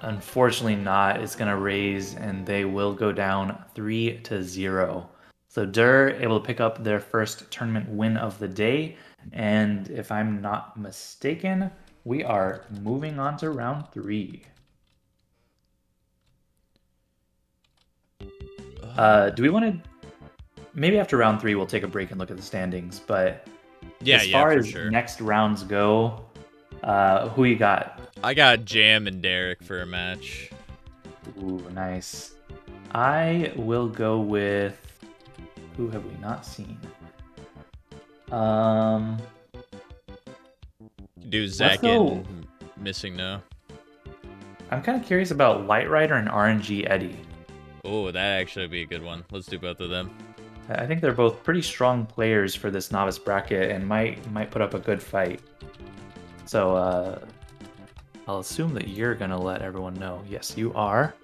Unfortunately not. It's going to raise, and they will go down 3-0. So Dur able to pick up their first tournament win of the day. And if I'm not mistaken, we are moving on to round 3. Do we want to... Maybe after round 3 we'll take a break and look at the standings, but as far as sure. next rounds go, who you got? I got Jam and Derek for a match. Ooh, nice. I will go with... Who have we not seen? Do Zach and Missing No. I'm kind of curious about Light Rider and RNG Eddie. Oh, that actually would be a good one. Let's do both of them. I think they're both pretty strong players for this novice bracket and might put up a good fight. So I'll assume that you're gonna let everyone know. Yes, you are.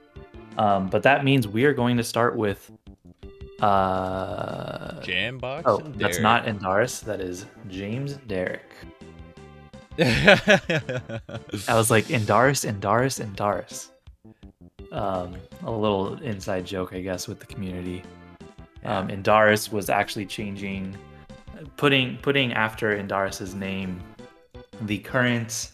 But that means we are going to start with Jambox oh, and that's Derek. not Endaris, that is James Derrick. I was like Endaris. A little inside joke, I guess, with the community. Endaris was actually putting after Endaris's name the current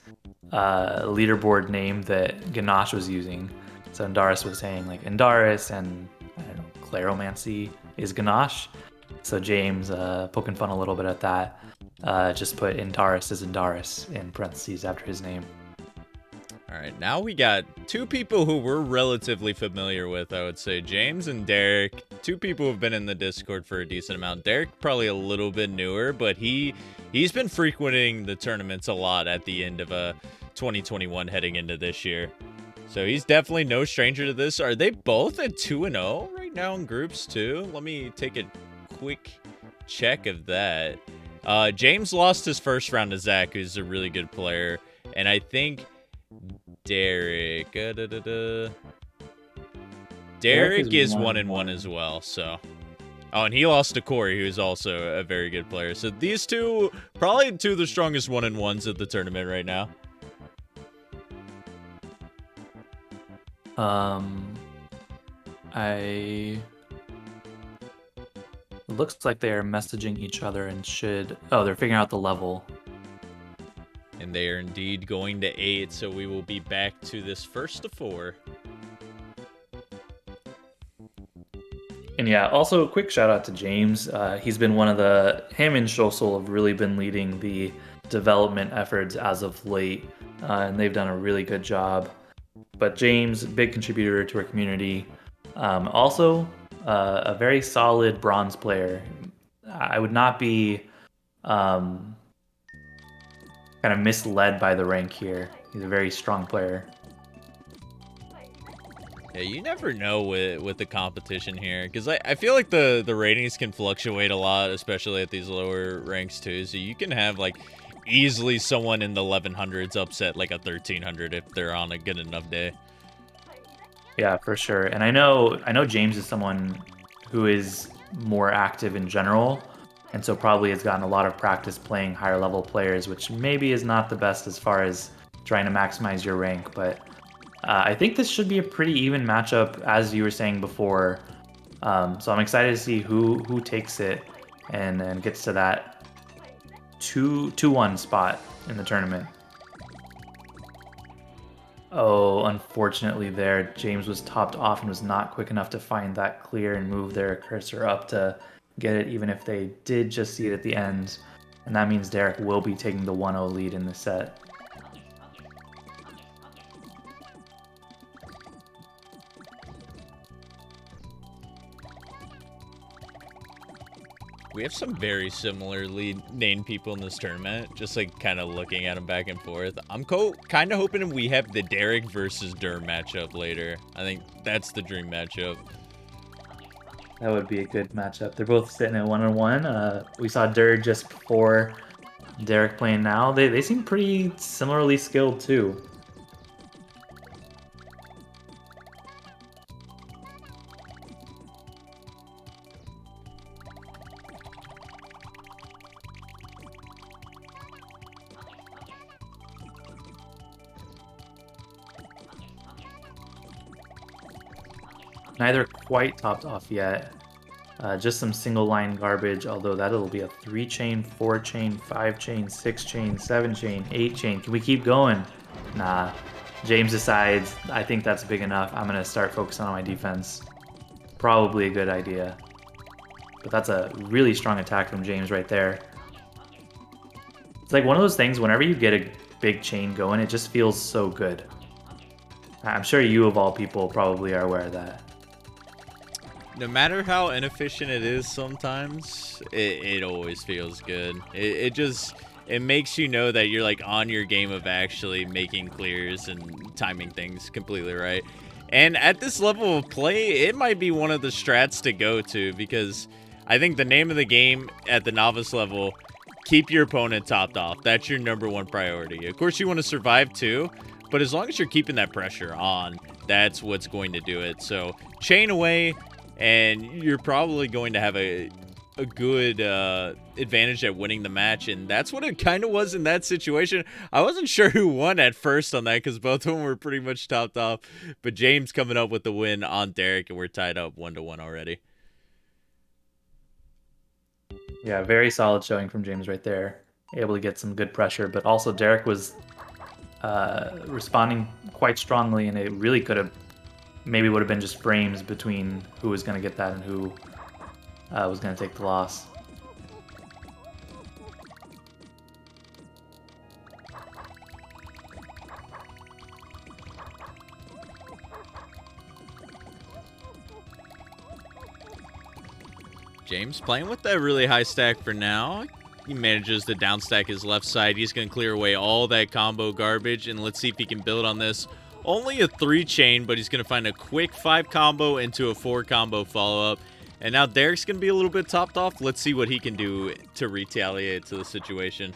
leaderboard name that Ganache was using. So Endaris was saying like Endaris and I don't know, Claromancy is Ganache. So James, poking fun a little bit at that, just put Endaris as Endaris in parentheses after his name. All right, now we got two people who we're relatively familiar with, I would say. James and Derek, two people who've been in the Discord for a decent amount. Derek probably a little bit newer, but he's been frequenting the tournaments a lot at the end of 2021 heading into this year. So he's definitely no stranger to this. Are they both at 2-0 right now in groups too? Let me take a quick check of that. James lost his first round to Zach, who's a really good player, and I think Derek is 1-1 as well. So, oh, and he lost to Corey, who's also a very good player. So these two probably two of the strongest 1-1s of the tournament right now. It looks like they are messaging each other and they're figuring out the level. And they are indeed going to 8, so we will be back to this first to 4. And yeah, also a quick shout out to James. He's been him and Shosel have really been leading the development efforts as of late, and they've done a really good job. But James, big contributor to our community. Also, a very solid bronze player. I would not be kind of misled by the rank here. He's a very strong player. Yeah, you never know with the competition here, because I feel like the ratings can fluctuate a lot, especially at these lower ranks too. So you can have like easily someone in the 1100s upset like a 1300 if they're on a good enough day. Yeah, for sure. And I know James is someone who is more active in general, and so probably has gotten a lot of practice playing higher level players, which maybe is not the best as far as trying to maximize your rank. But I think this should be a pretty even matchup, as you were saying before. So I'm excited to see who takes it and gets to that 2-1 spot in the tournament. Oh, unfortunately there, James was topped off and was not quick enough to find that clear and move their cursor up to get it, even if they did just see it at the end. And that means Derek will be taking the 1-0 lead in the set. We have some very similarly named people in this tournament, just like kind of looking at them back and forth. I'm kind of hoping we have the Derek versus Durr matchup later. I think that's the dream matchup. That would be a good matchup. They're both sitting at 1-1. We saw Durr just before Derek playing now. They seem pretty similarly skilled too. Neither quite topped off yet. Just some single line garbage, although that'll be a 3-chain, 4-chain, 5-chain, 6-chain, 7-chain, 8-chain. Can we keep going? Nah. James decides, I think that's big enough. I'm going to start focusing on my defense. Probably a good idea. But that's a really strong attack from James right there. It's like one of those things, whenever you get a big chain going, it just feels so good. I'm sure you, of all people, probably are aware of that. No matter how inefficient it is sometimes, it always feels good. It makes you know that you're like on your game of actually making clears and timing things completely right. And at this level of play, it might be one of the strats to go to, because I think the name of the game at the novice level, keep your opponent topped off. That's your #1 priority. Of course, you want to survive too, but as long as you're keeping that pressure on, that's what's going to do it. So chain away, and you're probably going to have a good advantage at winning the match, and that's what it kind of was in that situation. I wasn't sure who won at first on that, because both of them were pretty much topped off, but James coming up with the win on Derek, and we're tied up 1-1 already. Yeah, very solid showing from James right there. Able to get some good pressure, but also Derek was responding quite strongly, and it really could have, maybe would have been just frames between who was going to get that and who was going to take the loss. James playing with that really high stack for now. He manages to downstack his left side. He's going to clear away all that combo garbage, and let's see if he can build on this. Only a 3 chain, but he's going to find a quick 5 combo into a 4 combo follow-up. And now Derek's going to be a little bit topped off. Let's see what he can do to retaliate to the situation.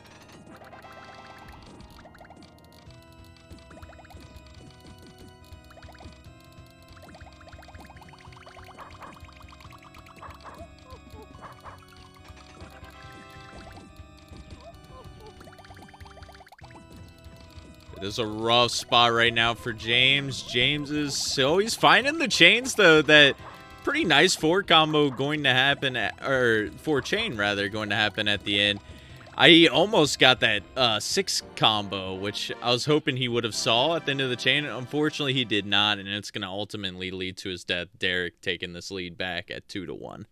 It is a rough spot right now for James. James is so he's finding the chains though. That pretty nice 4 combo going to happen, or 4 chain rather, going to happen at the end. I almost got that 6 combo, which I was hoping he would have saw at the end of the chain. Unfortunately, he did not, and it's going to ultimately lead to his death. Derek taking this lead back at 2-1.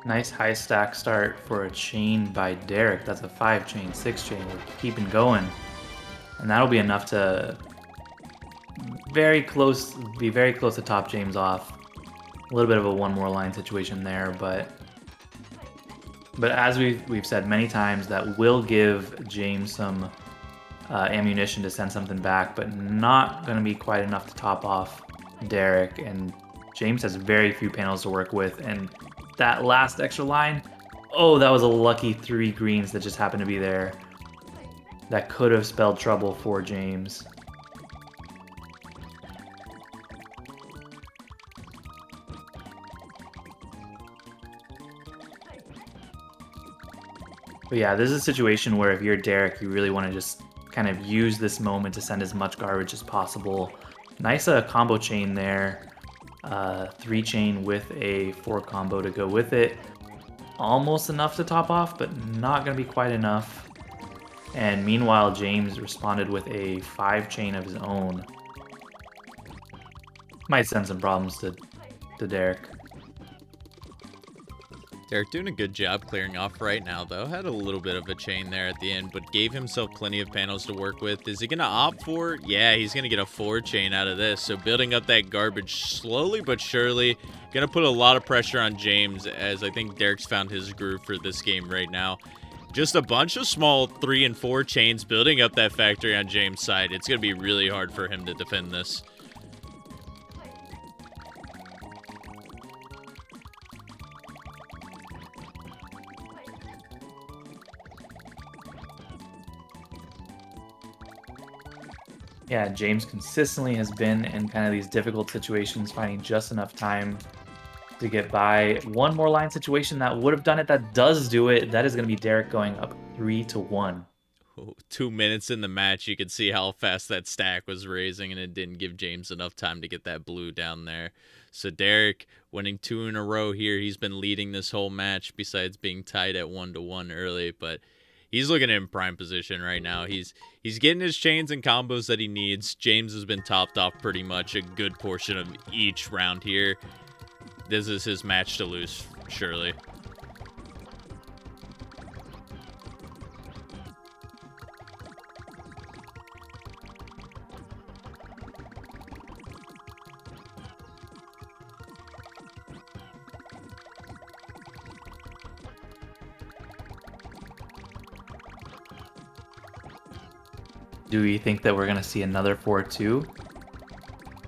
Nice high stack start for a chain by Derek. That's a 5 chain, 6 chain. We're keeping going. And that'll be enough to be very close to top James off. A little bit of a one more line situation there, but as we've said many times, that will give James some ammunition to send something back, but not going to be quite enough to top off Derek. And James has very few panels to work with, and that last extra line, oh, that was a lucky 3 greens that just happened to be there. That could have spelled trouble for James. But yeah, this is a situation where if you're Derek, you really want to just kind of use this moment to send as much garbage as possible. Nice combo chain there. 3 chain with a 4 combo to go with it. Almost enough to top off, but not going to be quite enough. And meanwhile, James responded with a 5 chain of his own. Might send some problems to Derek. Derek doing a good job clearing off right now, though. Had a little bit of a chain there at the end, but gave himself plenty of panels to work with. Is he going to opt for? Yeah, he's going to get a 4 chain out of this. So building up that garbage slowly but surely. Going to put a lot of pressure on James, as I think Derek's found his groove for this game right now. Just a bunch of small 3 and 4 chains building up that factory on James' side. It's going to be really hard for him to defend this. Yeah, James consistently has been in kind of these difficult situations, finding just enough time to get by. One more line situation that would have done it, that does do it. That is going to be Derek going up 3-1. 2 minutes in the match, you could see how fast that stack was raising, and it didn't give James enough time to get that blue down there. So Derek winning 2 in a row here. He's been leading this whole match, besides being tied at 1-1 early, but he's looking in prime position right now. He's getting his chains and combos that he needs. James has been topped off pretty much a good portion of each round here. This is his match to lose, surely. Do we think that we're gonna see another 4-2?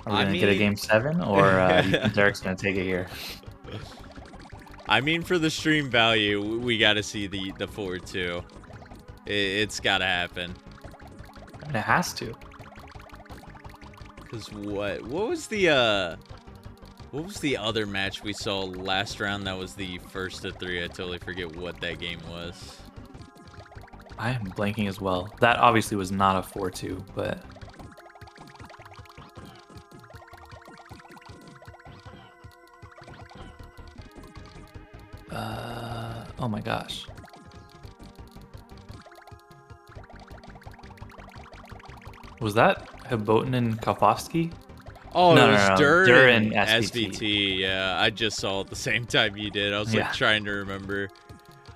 Are we I gonna get a mean, game 7, or do you think Derek's gonna take it here? I mean, for the stream value, we got to see the 4-2. It's got to happen. I mean, it has to. Cause what was the other match we saw last round that was the first of 3? I totally forget what that game was. I am blanking as well. That obviously was not a 4-2, but oh my gosh. Was that Hibotin and Kalfowski? Oh, No, it was no, no, during during SVT. SVT. Yeah, I just saw it the same time you did. I was like Yeah. trying to remember.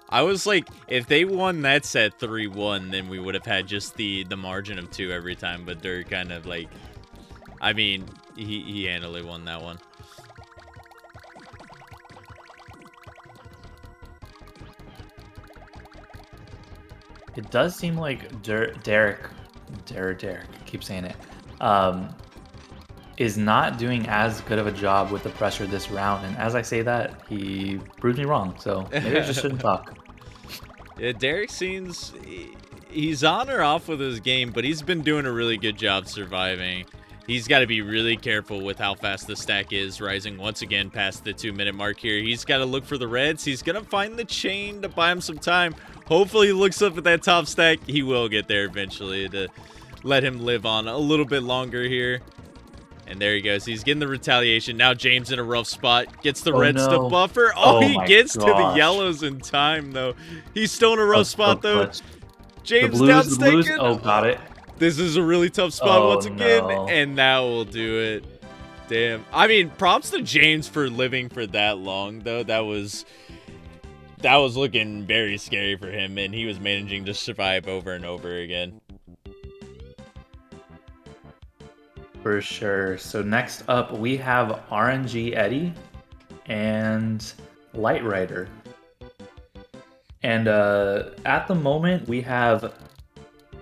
I was like, if they won that set 3-1, then we would have had just the margin of 2 every time. But they're kind of like, I mean, he handily won that one. It does seem like Derek, keep saying it, is not doing as good of a job with the pressure this round. And as I say that, he proved me wrong. So maybe I just shouldn't talk. Yeah, Derek seems he's on or off with his game, but he's been doing a really good job surviving. He's got to be really careful with how fast the stack is, rising once again past the 2-minute mark here. He's got to look for the reds. He's going to find the chain to buy him some time. Hopefully he looks up at that top stack. He will get there eventually to let him live on a little bit longer here. And there he goes. He's getting the retaliation. Now James in a rough spot. Gets the reds to buffer. Oh, he gets to the yellows in time, though. He's still in a rough spot, though. James downstaking. Oh, got it. This is a really tough spot once again, no. and that will do it. Damn. I mean, props to James for living for that long, though. That was looking very scary for him, and he was managing to survive over and over again. For sure. So next up, we have RNG Eddie and Light Rider. And at the moment, we have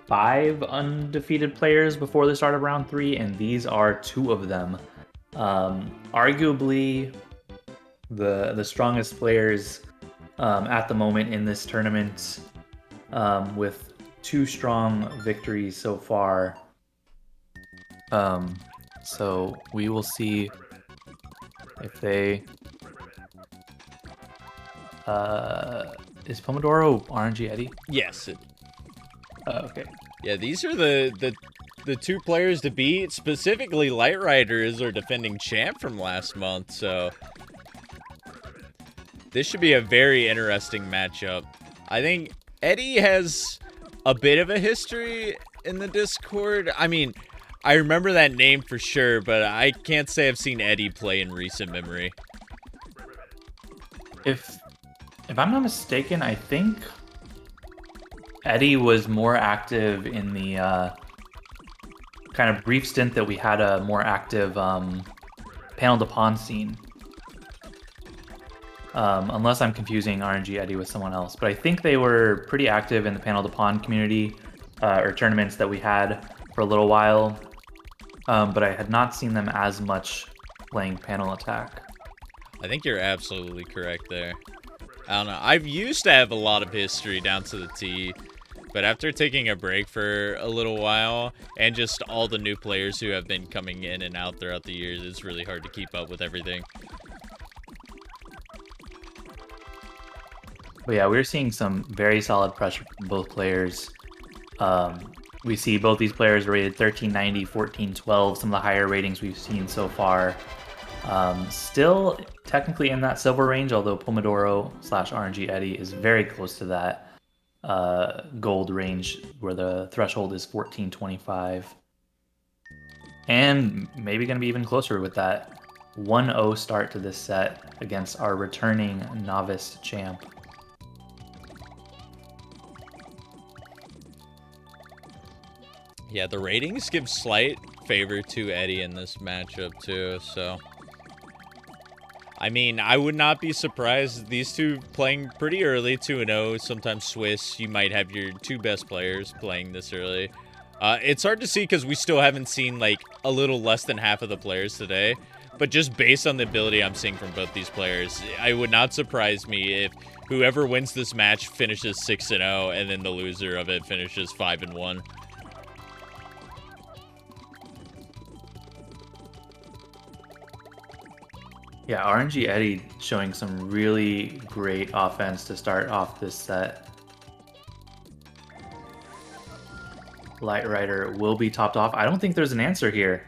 5 undefeated players before the start of round 3, and these are 2 of them. Arguably, the strongest players at the moment in this tournament, with 2 strong victories so far. So we will see if they is Pomodoro RNG Eddie? Yes. Okay. Yeah, these are the 2 players to beat. Specifically, Light Rider is our defending champ from last month, so this should be a very interesting matchup. I think Eddie has a bit of a history in the Discord. I mean, I remember that name for sure, but I can't say I've seen Eddie play in recent memory. If I'm not mistaken, I think Eddie was more active in the kind of brief stint that we had a more active panel to pawn scene. Unless I'm confusing RNG Eddie with someone else. But I think they were pretty active in the panel to pawn community or tournaments that we had for a little while. But I had not seen them as much playing panel attack. I think you're absolutely correct there. I don't know. I've used to have a lot of history down to the T, but after taking a break for a little while and just all the new players who have been coming in and out throughout the years, it's really hard to keep up with everything. But yeah, we're seeing some very solid pressure from both players. We see both these players rated 1390, 1412, some of the higher ratings we've seen so far. Still technically in that silver range, although Pomodoro / RNG Eddie is very close to that gold range where the threshold is 1425. And maybe going to be even closer with that 1-0 start to this set against our returning novice champ. Yeah, the ratings give slight favor to Eddie in this matchup too, so I mean, I would not be surprised. These 2 playing pretty early, 2-0. Sometimes Swiss, you might have your 2 best players playing this early. It's hard to see because we still haven't seen like a little less than half of the players today. But just based on the ability I'm seeing from both these players, it would not surprise me if whoever wins this match finishes 6-0 and then the loser of it finishes 5-1. Yeah, RNG Eddie showing some really great offense to start off this set. Light Rider will be topped off. I don't think there's an answer here.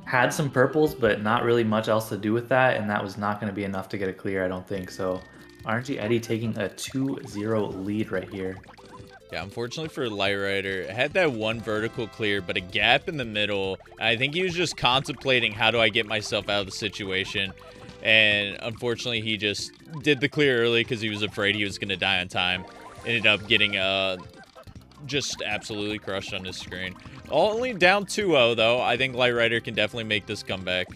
Had some purples, but not really much else to do with that, and that was not going to be enough to get a clear, I don't think. So RNG Eddie taking a 2-0 lead right here. Yeah, unfortunately for Light Rider, had that one vertical clear, but a gap in the middle. I think he was just contemplating, how do I get myself out of the situation? And unfortunately, he just did the clear early because he was afraid he was going to die on time. Ended up getting just absolutely crushed on his screen. Only down 2-0, though. I think Light Rider can definitely make this comeback,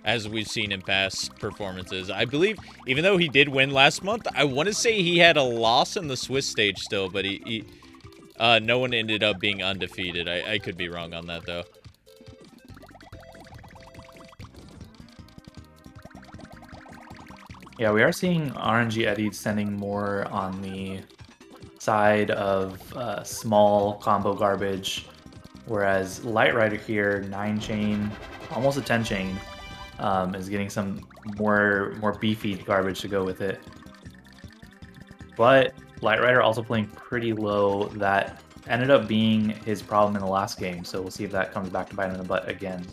as we've seen in past performances. I believe, even though he did win last month, I want to say he had a loss in the Swiss stage still, but no one ended up being undefeated. I could be wrong on that, though. Yeah, we are seeing RNG Eddie sending more on the side of small combo garbage, whereas Light Rider here, 9 chain, almost a 10 chain, is getting some more beefy garbage to go with it. But Light Rider also playing pretty low. That ended up being his problem in the last game, so we'll see if that comes back to bite him in the butt again.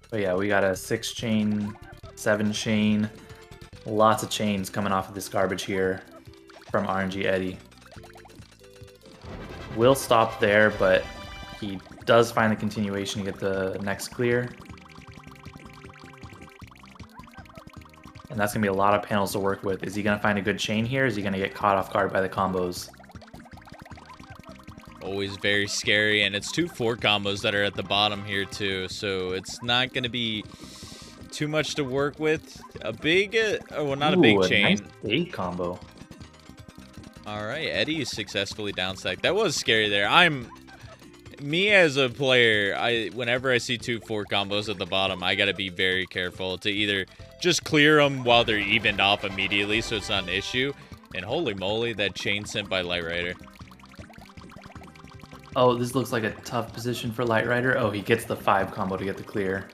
But yeah, we got a 6 chain, 7 chain, lots of chains coming off of this garbage here from RNG Eddie. Will stop there, but he does find the continuation to get the next clear. And that's going to be a lot of panels to work with. Is he going to find a good chain here? Is he going to get caught off guard by the combos? Always very scary, and it's 2 4 combos that are at the bottom here too, so it's not going to be too much to work with. A big, well, not a big chain. Nice 8 combo. All right, Eddie is successfully downstacked. That was scary there. Me as a player, whenever I see 2 4 combos at the bottom, I got to be very careful to either just clear them while they're evened off immediately so it's not an issue. And holy moly, that chain sent by Light Rider. Oh, this looks like a tough position for Light Rider. Oh, he gets the 5 combo to get the clear.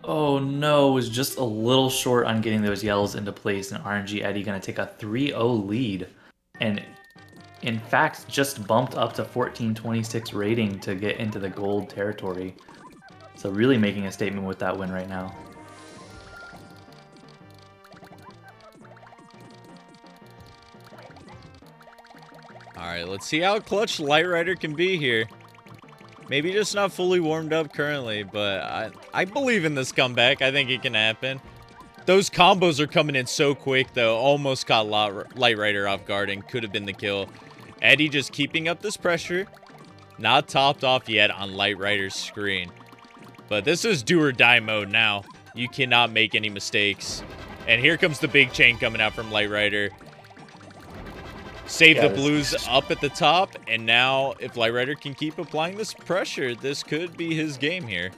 Oh no, was just a little short on getting those yells into place, and RNG Eddie gonna take a 3-0 lead. And in fact, just bumped up to 1426 rating to get into the gold territory. So really making a statement with that win right now. Alright, let's see how clutch Light Rider can be here. Maybe just not fully warmed up currently, but I believe in this comeback. I think it can happen. Those combos are coming in so quick, though. Almost caught Light Rider off guard and could have been the kill. Eddie just keeping up this pressure. Not topped off yet on Light Rider's screen. But this is do or die mode now. You cannot make any mistakes. And here comes the big chain coming out from Light Rider. Save the blues up at the top, and now if Light Rider can keep applying this pressure, this could be his game here.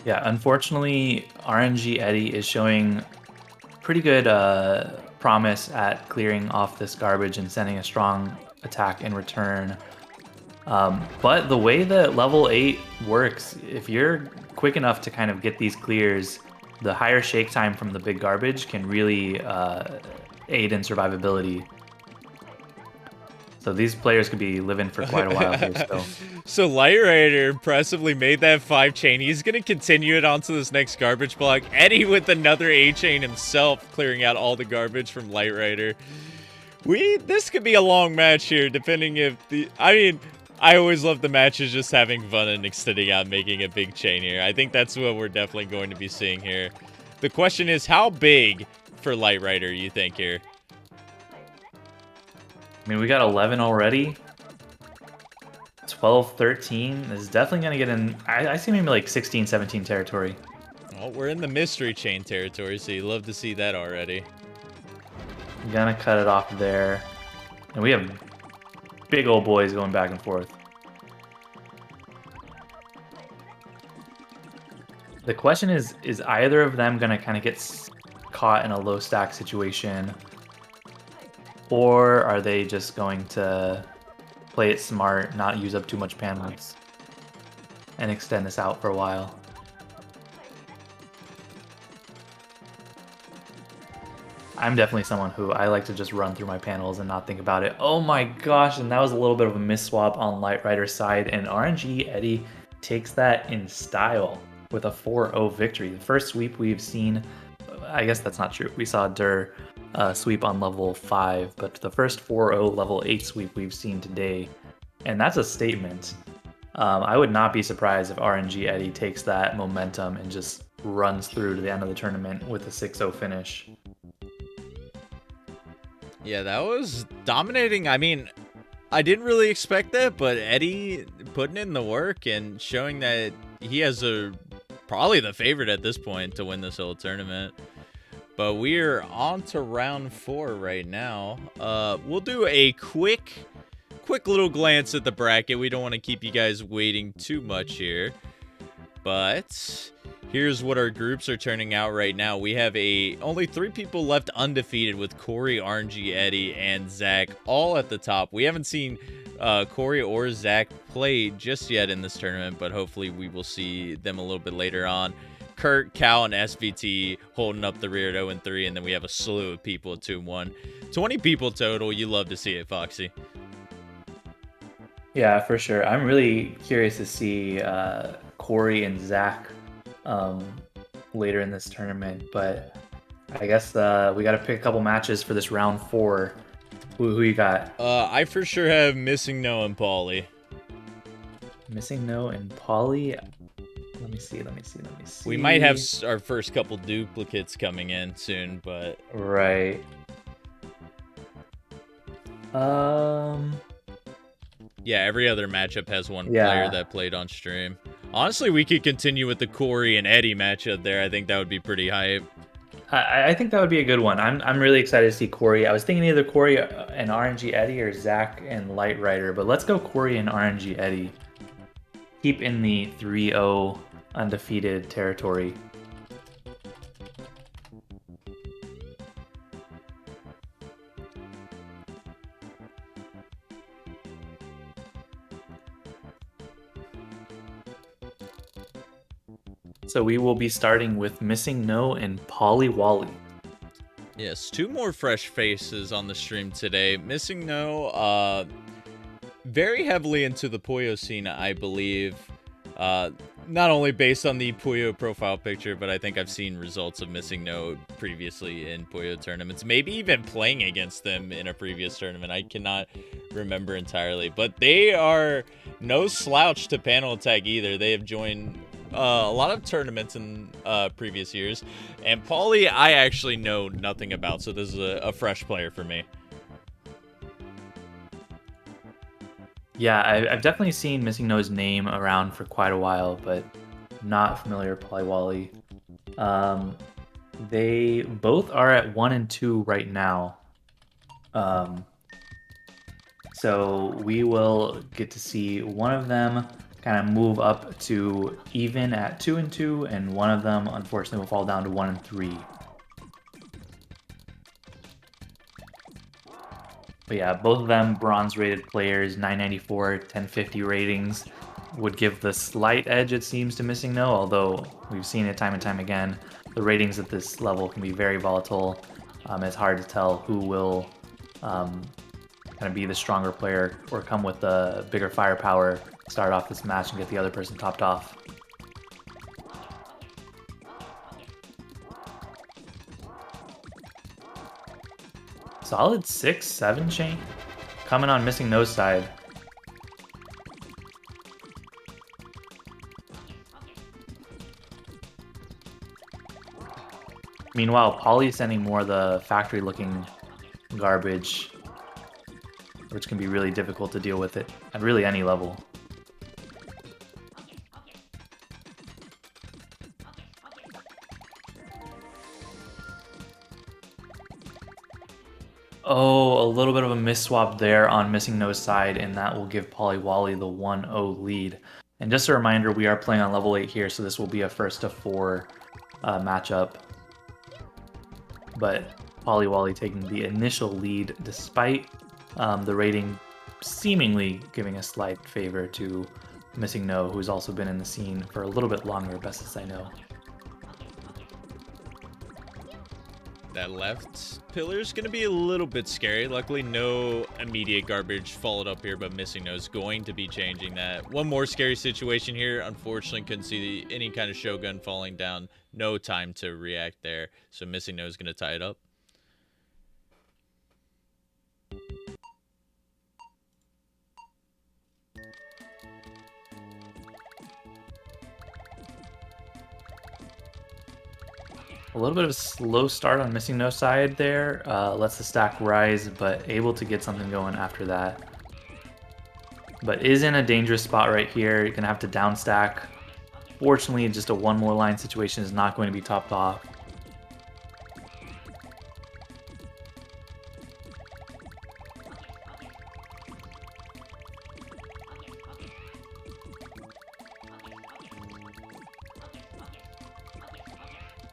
Yeah, unfortunately, RNG Eddie is showing pretty good promise at clearing off this garbage and sending a strong attack in return. But the way that level 8 works, if you're quick enough to kind of get these clears, the higher shake time from the big garbage can really aid in survivability. So these players could be living for quite a while here still. So Light Rider impressively made that 5 chain. He's going to continue it onto this next garbage block. Eddie with another 8 chain himself, clearing out all the garbage from Light Rider. This could be a long match here, depending if I always love the matches just having fun and extending out, making a big chain here. I think that's what we're definitely going to be seeing here. The question is, how big for Light Rider you think here? I mean, we got 11 already. 12, 13 is definitely going to get in. I see maybe like 16, 17 territory. Well, we're in the mystery chain territory, so you love to see that already. Gonna cut it off there. And we have big old boys going back and forth. The question is either of them gonna kind of get caught in a low stack situation? Or are they just going to play it smart, not use up too much panels, and extend this out for a while? I'm definitely someone who I like to just run through my panels and not think about it. Oh my gosh, and that was a little bit of a miss swap on Light Rider's side, and RNG Eddie takes that in style with a 4-0 victory. The first sweep we've seen, I guess that's not true. We saw Dur sweep on level 5, but the first 4-0 level 8 sweep we've seen today, and that's a statement. I would not be surprised if RNG Eddie takes that momentum and just runs through to the end of the tournament with a 6-0 finish. Yeah, that was dominating. I mean, I didn't really expect that, but Eddie putting in the work and showing that he has probably the favorite at this point to win this whole tournament. But we're on to round 4 right now. We'll do a quick little glance at the bracket. We don't want to keep you guys waiting too much here. But here's what our groups are turning out right now. We have only 3 people left undefeated with Corey, RNG, Eddie, and Zach all at the top. We haven't seen Corey or Zach play just yet in this tournament, but hopefully we will see them a little bit later on. Kurt, Cal, and SVT holding up the rear at 0-3, and then we have a slew of people at 2-1. 20 people total. You love to see it, Foxy. Yeah, for sure. I'm really curious to see Corey and Zach later in this tournament, but I guess we got to pick a couple matches for this round 4. Who you got? I for sure have Missing No and Pauly. Missing No and Pauly. Let me see. We might have our first couple duplicates coming in soon, but right. Yeah, every other matchup has one player that played on stream. Honestly, we could continue with the Corey and Eddie matchup there. I think that would be pretty hype. I think that would be a good one. I'm really excited to see Corey. I was thinking either Corey and RNG Eddie or Zach and Light Rider, but let's go Corey and RNG Eddie. Keep in the 3-0 undefeated territory. So we will be starting with Missing No and Pauly Wally. Yes, 2 more fresh faces on the stream today. Missing No, very heavily into the Puyo scene, I believe. Not only based on the Puyo profile picture, but I think I've seen results of Missing No previously in Puyo tournaments. Maybe even playing against them in a previous tournament. I cannot remember entirely. But they are no slouch to panel attack either. They have joined a lot of tournaments in previous years. And Pauly, I actually know nothing about, so this is a fresh player for me. Yeah, I've definitely seen Missing No's name around for quite a while, but not familiar with Pauly Wally. They both are at 1-2 right now. So we will get to see one of them kind of move up to even at 2-2, and one of them unfortunately will fall down to 1-3. But yeah, both of them bronze-rated players, 994, 1050 ratings, would give the slight edge, it seems, to Missing No, although we've seen it time and time again. The ratings at this level can be very volatile. It's hard to tell who will kind of be the stronger player or come with the bigger firepower, start off this match and get the other person topped off. Solid 6-7 chain coming on Missing No's side. Meanwhile, Poly's sending more of the factory-looking garbage, which can be really difficult to deal with it at really any level. Oh, a little bit of a miss swap there on Missing No's side, and that will give Poly Wally the 1-0 lead. And just a reminder, we are playing on level 8 here, so this will be a first to 4 matchup. But Poly Wally taking the initial lead despite the rating seemingly giving a slight favor to Missing No, who's also been in the scene for a little bit longer, best as I know. That left pillar is going to be a little bit scary. Luckily, no immediate garbage followed up here, but Missing No is going to be changing that. One more scary situation here. Unfortunately, couldn't see any kind of Shogun falling down. No time to react there. So Missing No is going to tie it up. A little bit of a slow start on Missing No side there. Lets the stack rise, but able to get something going after that. But is in a dangerous spot right here. You're going to have to down stack. Fortunately, just a one more line situation is not going to be topped off.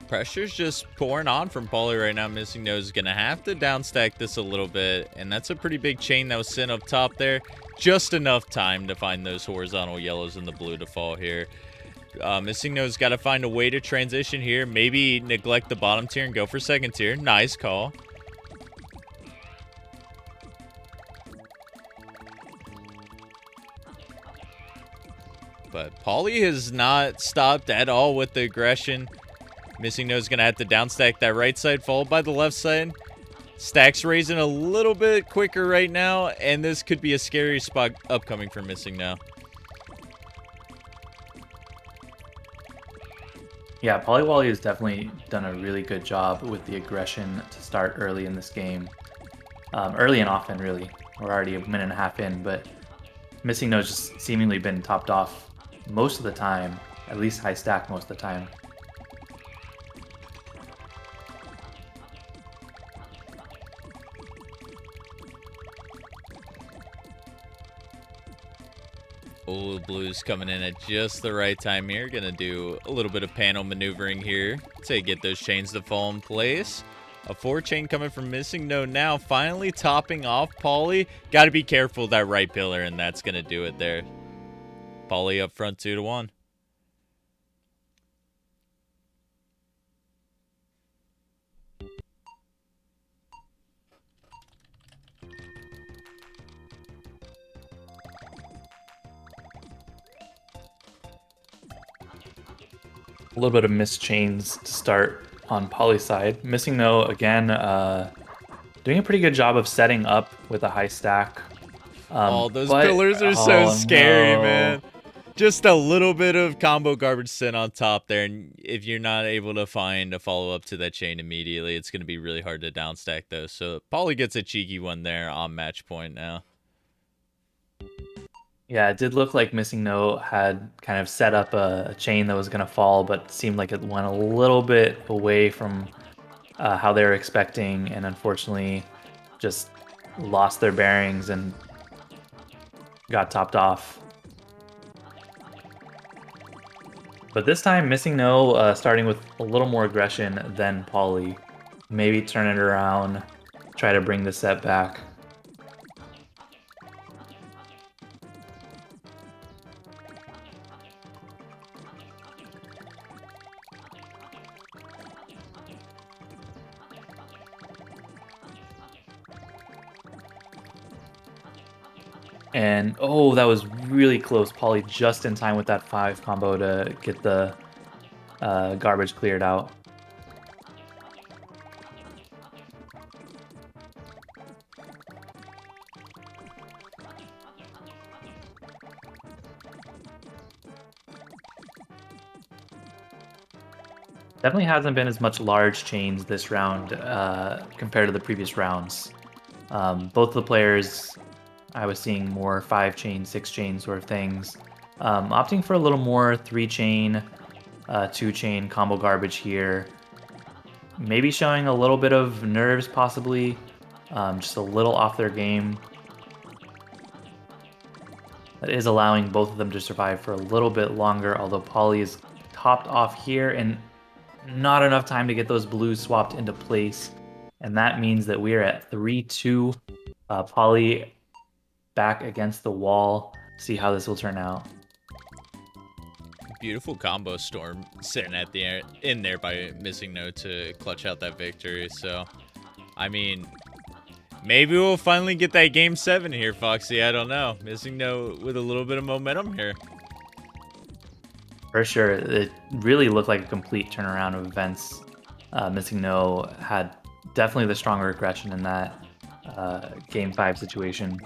Pressure's just pouring on from Poly right now. Missing No is going to have to downstack this a little bit, and that's a pretty big chain that was sent up top there. Just enough time to find those horizontal yellows and the blue to fall here. Missing No's got to find a way to transition here. Maybe neglect the bottom tier and go for second tier. Nice call. But Poly has not stopped at all with the aggression. Missing No's going to have to downstack that right side, followed by the left side. Stack's raising a little bit quicker right now, and this could be a scary spot upcoming for Missing No. Yeah, Polywally has definitely done a really good job with the aggression to start early in this game. Early and often, really. We're already a minute and a half in, but Missing No's just seemingly been topped off most of the time, at least high stack most of the time. Oh, Blue's coming in at just the right time here. Gonna do a little bit of panel maneuvering here to get those chains to fall in place. A 4-chain coming from Missing No now. Finally topping off Poly. Got to be careful of that right pillar, and that's gonna do it there. Poly up front 2-1. A little bit of missed chains to start on Poly's side. Missing No, again, doing a pretty good job of setting up with a high stack. Oh, those pillars are so scary, no. man. Just a little bit of combo garbage sent on top there, and if you're not able to find a follow-up to that chain immediately, it's going to be really hard to downstack those. So Poly gets a cheeky one there on match point now. Yeah, it did look like Missing No had kind of set up a chain that was going to fall, but seemed like it went a little bit away from how they were expecting, and unfortunately just lost their bearings and got topped off. But this time, Missing No starting with a little more aggression than Poly. Maybe turn it around, try to bring the set back. And oh, that was really close. Poly just in time with that 5 combo to get the garbage cleared out. Definitely hasn't been as much large chains this round compared to the previous rounds. Both of the players, I was seeing more 5-chain, 6-chain sort of things. Opting for a little more 3-chain, 2-chain combo garbage here. Maybe showing a little bit of nerves, possibly. Just a little off their game. That is allowing both of them to survive for a little bit longer, although Polly is topped off here and not enough time to get those blues swapped into place. And that means that we are at 3-2. Polly back against the wall. See how this will turn out. Beautiful combo storm sitting at the in there by missing no to clutch out that victory. So, I mean, maybe we'll finally get that game 7 here, Foxy. I don't know. Missing no with a little bit of momentum here. For sure. It really looked like a complete turnaround of events. Missing no had definitely the stronger aggression in that game 5 situation.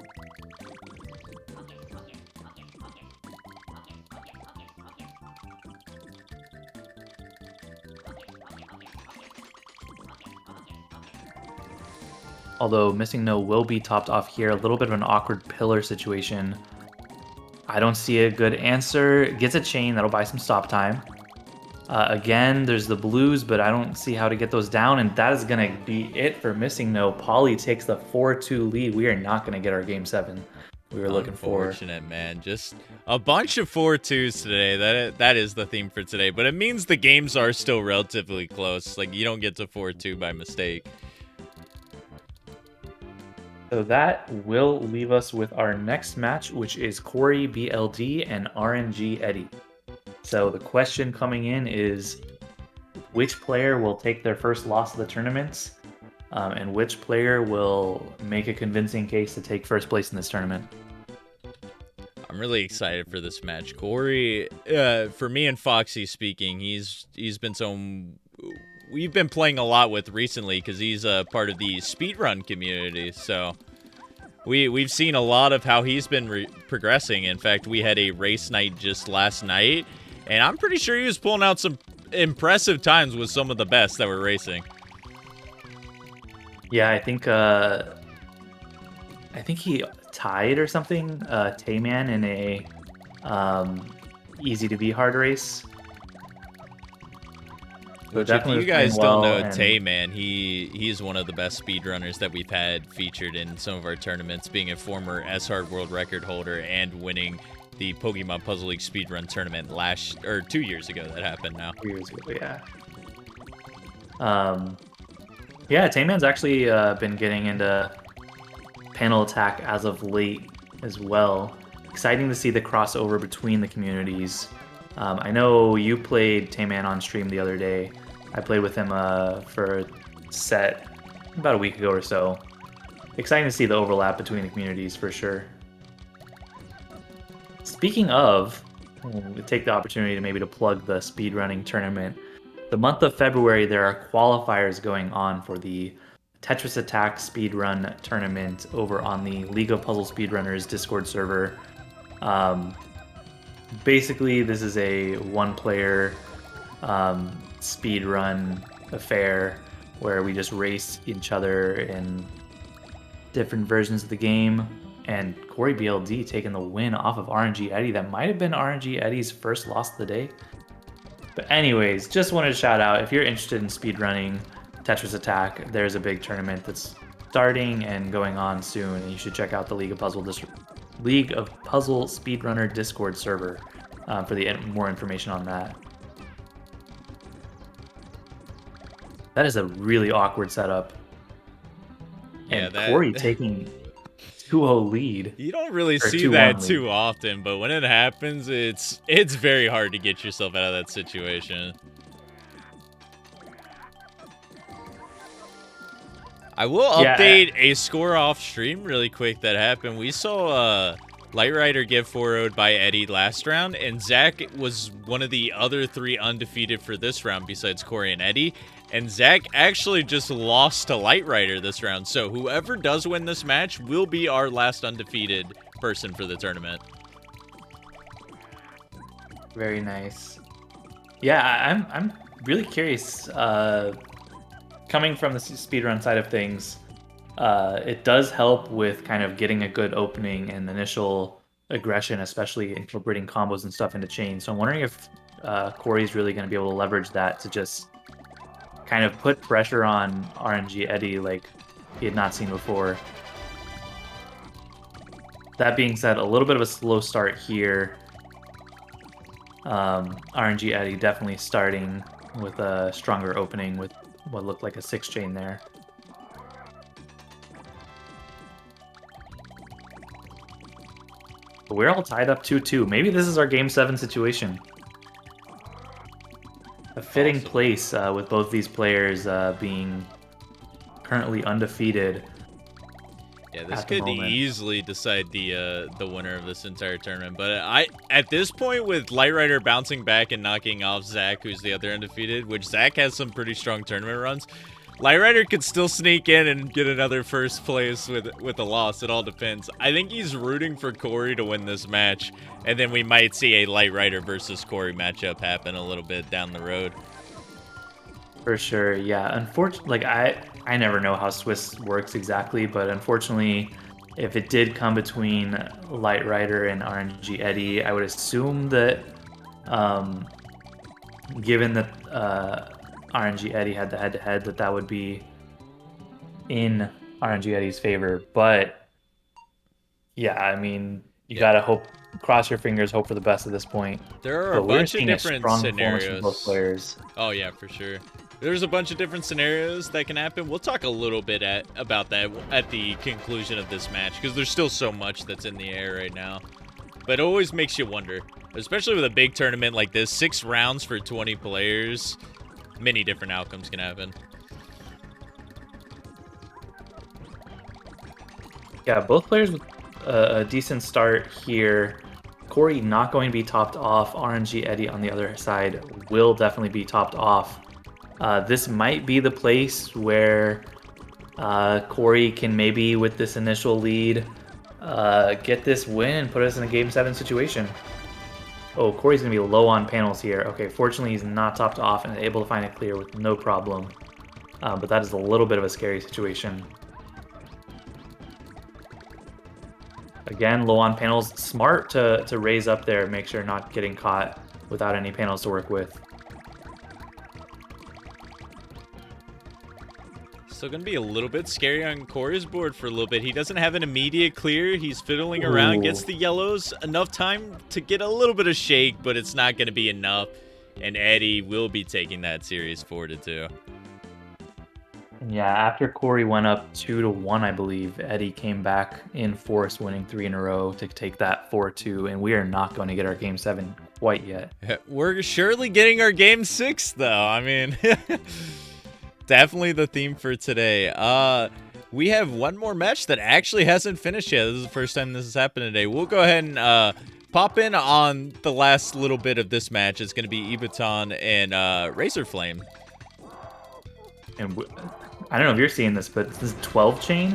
Although Missing No will be topped off here. A little bit of an awkward pillar situation. I don't see a good answer. Gets a chain. That'll buy some stop time. Again, there's the blues, but I don't see how to get those down. And that is going to be it for Missing No. Polly takes the 4-2 lead. We are not going to get our game 7 we were looking for. Unfortunate, man. Just a bunch of 4-2s today. That is the theme for today. But it means the games are still relatively close. Like, you don't get to 4-2 by mistake. So that will leave us with our next match, which is Corey BLD and RNG Eddie. So the question coming in is, which player will take their first loss of the tournament, and which player will make a convincing case to take first place in this tournament? I'm really excited for this match. Corey, for me and Foxy speaking, he's been someone we've been playing a lot with recently because he's a part of the speedrun community. So we've seen a lot of how he's been progressing. In fact, we had a race night just last night, and I'm pretty sure he was pulling out some impressive times with some of the best that were racing. Yeah, I think he tied or something, Tayman in a easy to be hard race. So Which, if you guys don't know, Tayman, and he's one of the best speedrunners that we've had featured in some of our tournaments, being a former S-Hard world record holder and winning the Pokemon Puzzle League speedrun tournament 2 years ago. That happened now. 2 years ago, yeah. Yeah, Tayman's actually been getting into panel attack as of late as well. Exciting to see the crossover between the communities. I know you played Tayman on stream the other day. I played with him for a set about a week ago or so. Exciting to see the overlap between the communities for sure. Speaking of, we'll take the opportunity to maybe to plug the speedrunning tournament. The month of February, there are qualifiers going on for the Tetris Attack Speedrun Tournament over on the League of Puzzle Speedrunners Discord server. Basically, this is a one-player speedrun affair where we just race each other in different versions of the game. And Corey BLD taking the win off of RNG Eddie. That might have been RNG Eddie's first loss of the day. But anyways, just wanted to shout out, if you're interested in speedrunning Tetris Attack, there's a big tournament that's starting and going on soon, and you should check out the League of Puzzle Speedrunner Discord server for more information on that. That is a really awkward setup. And Yeah, Corey taking 2-0 lead. You don't really see that too often, but when it happens, it's very hard to get yourself out of that situation. I will update a score off stream really quick that happened. We saw Light Rider get 4-0'd by Eddie last round, and Zach was one of the other 3 undefeated for this round besides Corey and Eddie. And Zach actually just lost to Light Rider this round. So whoever does win this match will be our last undefeated person for the tournament. Very nice. Yeah, I'm really curious. Coming from the speedrun side of things, it does help with kind of getting a good opening and initial aggression, especially incorporating combos and stuff into chains. So I'm wondering if Corey's really going to be able to leverage that to just kind of put pressure on RNG Eddie like he had not seen before. That being said, a little bit of a slow start here. RNG Eddie definitely starting with a stronger opening with what looked like a 6 chain there. But we're all tied up 2-2. Maybe this is our Game 7 situation. A fitting place with both these players being currently undefeated. Yeah, this could easily decide the winner of this entire tournament. But at this point, with Light Rider bouncing back and knocking off Zach, who's the other undefeated, which Zach has some pretty strong tournament runs, Light Rider could still sneak in and get another first place with a loss. It all depends. I think he's rooting for Corey to win this match, and then we might see a Light Rider versus Corey matchup happen a little bit down the road. For sure, yeah. Unfortunately, like I never know how Swiss works exactly, but unfortunately, if it did come between Light Rider and RNG Eddie, I would assume that, given that RNG Eddie had the head-to-head, that would be in RNG Eddie's favor. But yeah, I mean, you gotta hope, cross your fingers, hope for the best at this point. There are a bunch of different scenarios. From both players. Oh yeah, for sure. There's a bunch of different scenarios that can happen. We'll talk a little bit about that at the conclusion of this match, because there's still so much that's in the air right now. But it always makes you wonder, especially with a big tournament like this, 6 rounds for 20 players, many different outcomes can happen. Yeah, both players with a decent start here. Corey not going to be topped off. RNG Eddie on the other side will definitely be topped off. This might be the place where Corey can maybe, with this initial lead, get this win and put us in a Game 7 situation. Oh, Corey's going to be low on panels here. Okay, fortunately he's not topped off and able to find it clear with no problem. But that is a little bit of a scary situation. Again, low on panels. Smart to raise up there, make sure not getting caught without any panels to work with. Still going to be a little bit scary on Corey's board for a little bit. He doesn't have an immediate clear. He's fiddling around, gets the yellows. Enough time to get a little bit of shake, but it's not going to be enough. And Eddie will be taking that series 4-2. Yeah, after Corey went up 2-1, I believe, Eddie came back in force, winning 3 in a row to take that 4-2, and we are not going to get our Game 7 quite yet. We're surely getting our Game 6, though. I mean, definitely the theme for today. We have one more match that actually hasn't finished yet. This is the first time this has happened today. We'll go ahead and pop in on the last little bit of this match. It's going to be Ibaton and Razor Flame. And I don't know if you're seeing this, but this is 12 chain?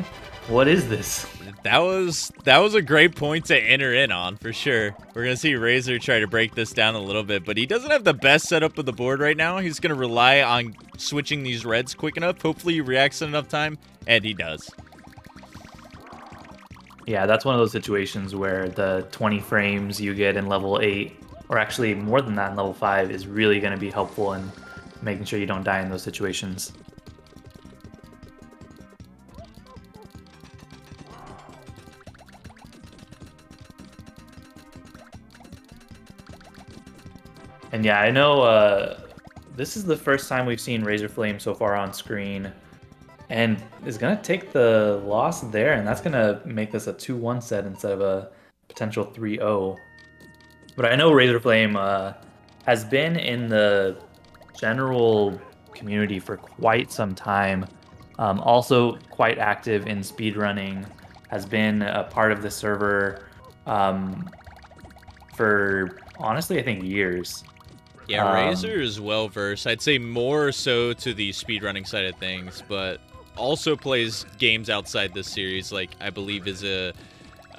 What is this? That was a great point to enter in on, for sure. We're going to see Razor try to break this down a little bit, but he doesn't have the best setup of the board right now. He's going to rely on switching these reds quick enough. Hopefully he reacts in enough time, and he does. Yeah, that's one of those situations where the 20 frames you get in level 8, or actually more than that in level 5, is really going to be helpful in making sure you don't die in those situations. And yeah, I know this is the first time we've seen Razor Flame so far on screen, and is going to take the loss there, and that's going to make this a 2-1 set instead of a potential 3-0. But I know Razor Flame has been in the general community for quite some time, also quite active in speedrunning, has been a part of the server for, honestly, I think years. Yeah, Razor is well versed. I'd say more so to the speedrunning side of things, but also plays games outside this series. Like, I believe is a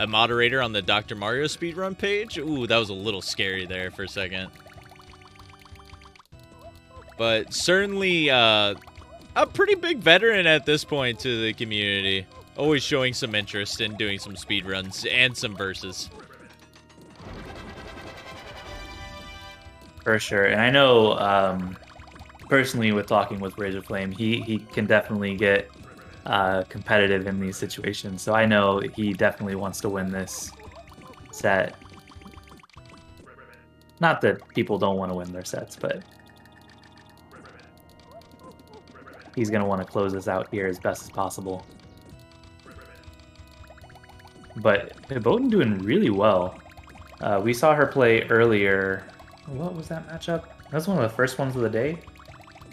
moderator on the Dr. Mario speedrun page. Ooh, that was a little scary there for a second. but certainly a pretty big veteran at this point to the community. Always showing some interest in doing some speed runs and some verses. For sure. And I know personally with talking with Razorflame, he can definitely get competitive in these situations. So I know he definitely wants to win this set. Not that people don't want to win their sets, but he's going to want to close this out here as best as possible. But Hiboten doing really well. We saw her play earlier. What was that matchup? That was one of the first ones of the day?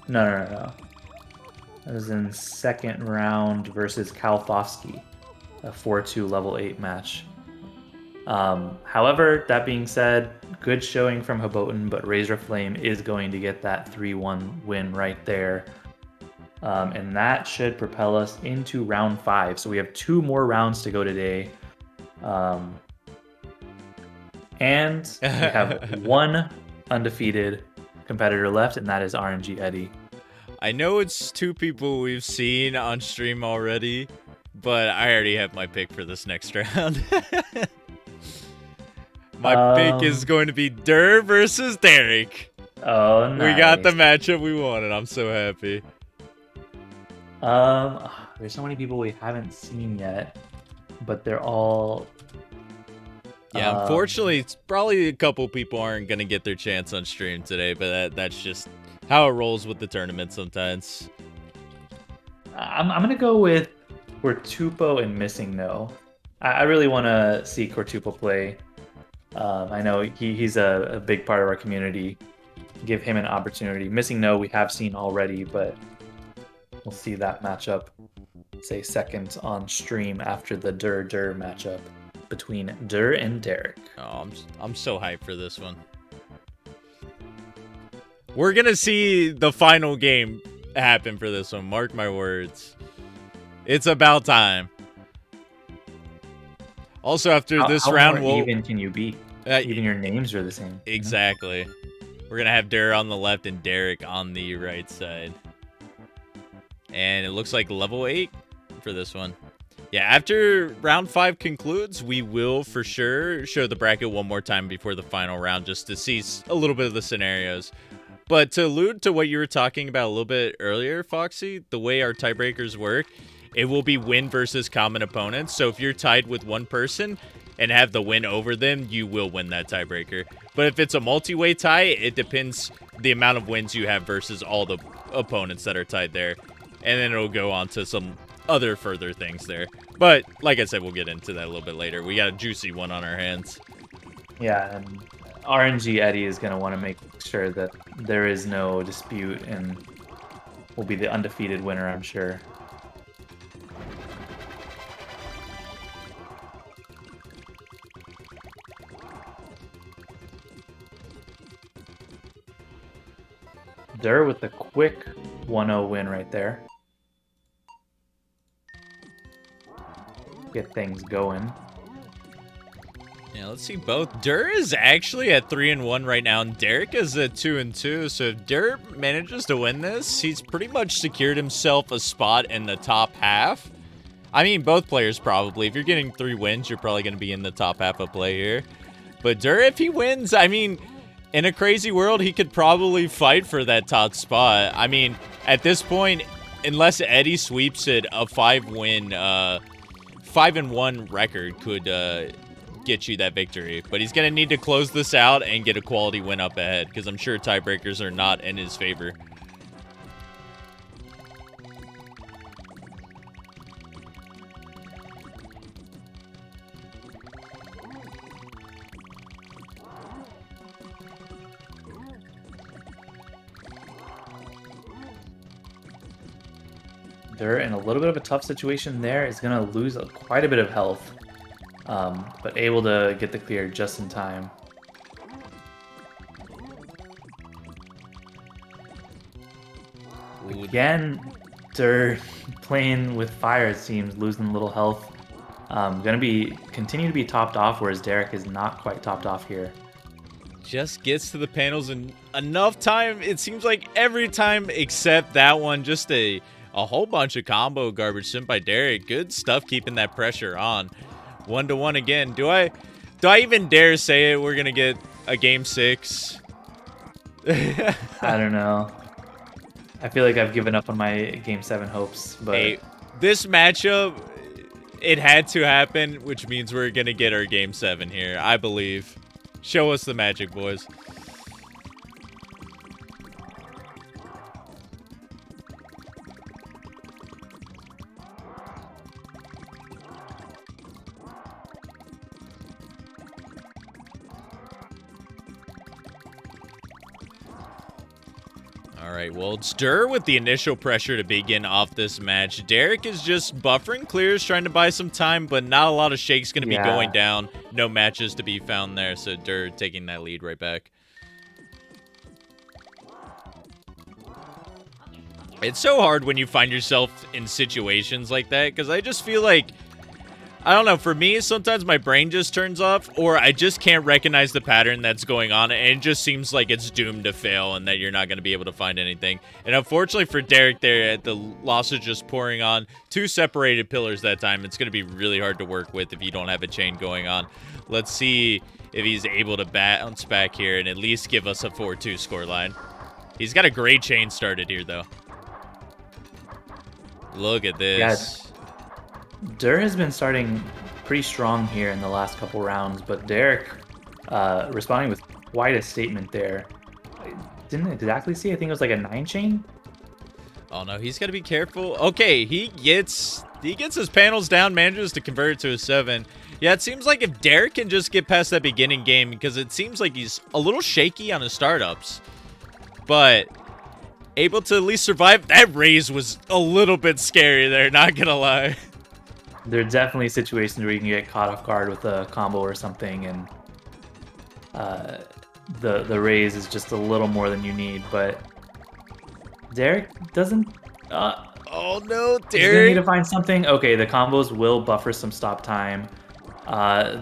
No. That was in second round versus Kalfovsky, a 4-2 level 8 match. However, that being said, good showing from Hiboten, but Razorflame is going to get that 3-1 win right there. And that should propel us into round 5. So we have 2 more rounds to go today. And we have 1 undefeated competitor left, and that is RNG Eddie. I know it's 2 people we've seen on stream already, but I already have my pick for this next round. My pick is going to be Dur versus Derek. Oh, nice. We got the matchup we wanted. I'm so happy. There's so many people we haven't seen yet, but they're all... Yeah, unfortunately, it's probably a couple people aren't going to get their chance on stream today, but that's just how it rolls with the tournament sometimes. I'm going to go with Cortupo and Missing No. I really want to see Cortupo play. I know he's a big part of our community. Give him an opportunity. Missing No we have seen already, but we'll see that matchup, say, second on stream after the Dur matchup between Dur and Derek. Oh, I'm so hyped for this one. We're gonna see the final game happen for this one. Mark my words. It's about time. Also, after this round, how even can you be? Even your names are the same. Exactly. We're gonna have Dur on the left and Derek on the right side. And it looks like level 8 for this one. Yeah, after round 5 concludes, we will for sure show the bracket one more time before the final round just to see a little bit of the scenarios. But to allude to what you were talking about a little bit earlier, Foxy, the way our tiebreakers work, it will be win versus common opponents. So if you're tied with one person and have the win over them, you will win that tiebreaker. But if it's a multi-way tie, it depends the amount of wins you have versus all the opponents that are tied there. And then it'll go on to some other further things there. But like I said, we'll get into that a little bit later. We got a juicy one on our hands. Yeah, and RNG Eddie is going to want to make sure that there is no dispute and will be the undefeated winner, I'm sure. Dur with the quick 1-0 win right there. Get things going. Yeah, let's see both. Dur is actually at 3-1 right now, and Derek is at 2-2. So if Dur manages to win this, he's pretty much secured himself a spot in the top half. I mean, both players probably. If you're getting 3 wins, you're probably going to be in the top half of play here. But Dur, if he wins, I mean, in a crazy world, he could probably fight for that top spot. I mean, at this point, unless Eddie sweeps it, a 5-1 record could get you that victory. But he's going to need to close this out and get a quality win up ahead, because I'm sure tiebreakers are not in his favor. Dur in a little bit of a tough situation there is going to lose quite a bit of health, but able to get the clear just in time. Again, Dur playing with fire, it seems, losing a little health. Going to continue to be topped off, whereas Derek is not quite topped off here. just gets to the panels in enough time. It seems like every time except that one. Just a whole bunch of combo garbage sent by Derek. Good stuff keeping that pressure on. 1-1 again. Do I even dare say it? We're going to get a game 6. I don't know. I feel like I've given up on my game 7 hopes, but hey, this matchup, it had to happen, which means we're going to get our game 7 here, I believe. Show us the magic, boys. All right, well, it's Dur with the initial pressure to begin off this match. Derek is just buffering clears, trying to buy some time, but not a lot of shakes going to be going down. No matches to be found there, so Dur taking that lead right back. It's so hard when you find yourself in situations like that, because I just feel like, I don't know, for me, sometimes my brain just turns off, or I just can't recognize the pattern that's going on, and it just seems like it's doomed to fail and that you're not going to be able to find anything. And unfortunately for Derek there, the loss is just pouring on. 2 separated pillars that time. It's going to be really hard to work with if you don't have a chain going on. Let's see if he's able to bounce back here and at least give us a 4-2 scoreline. He's got a great chain started here, though. Look at this. Yeah. Dur has been starting pretty strong here in the last couple rounds, but Derek responding with quite a statement there. I didn't exactly see. I think it was like a 9 chain. Oh no, he's got to be careful. Okay, he gets his panels down, manages to convert it to a 7. Yeah, it seems like if Derek can just get past that beginning game, because it seems like he's a little shaky on his startups, but able to at least survive. That raise was a little bit scary there, not gonna lie. There are definitely situations where you can get caught off guard with a combo or something, and the raise is just a little more than you need. But Derek doesn't. Oh no, Derek! Derek! Need to find something. Okay, the combos will buffer some stop time.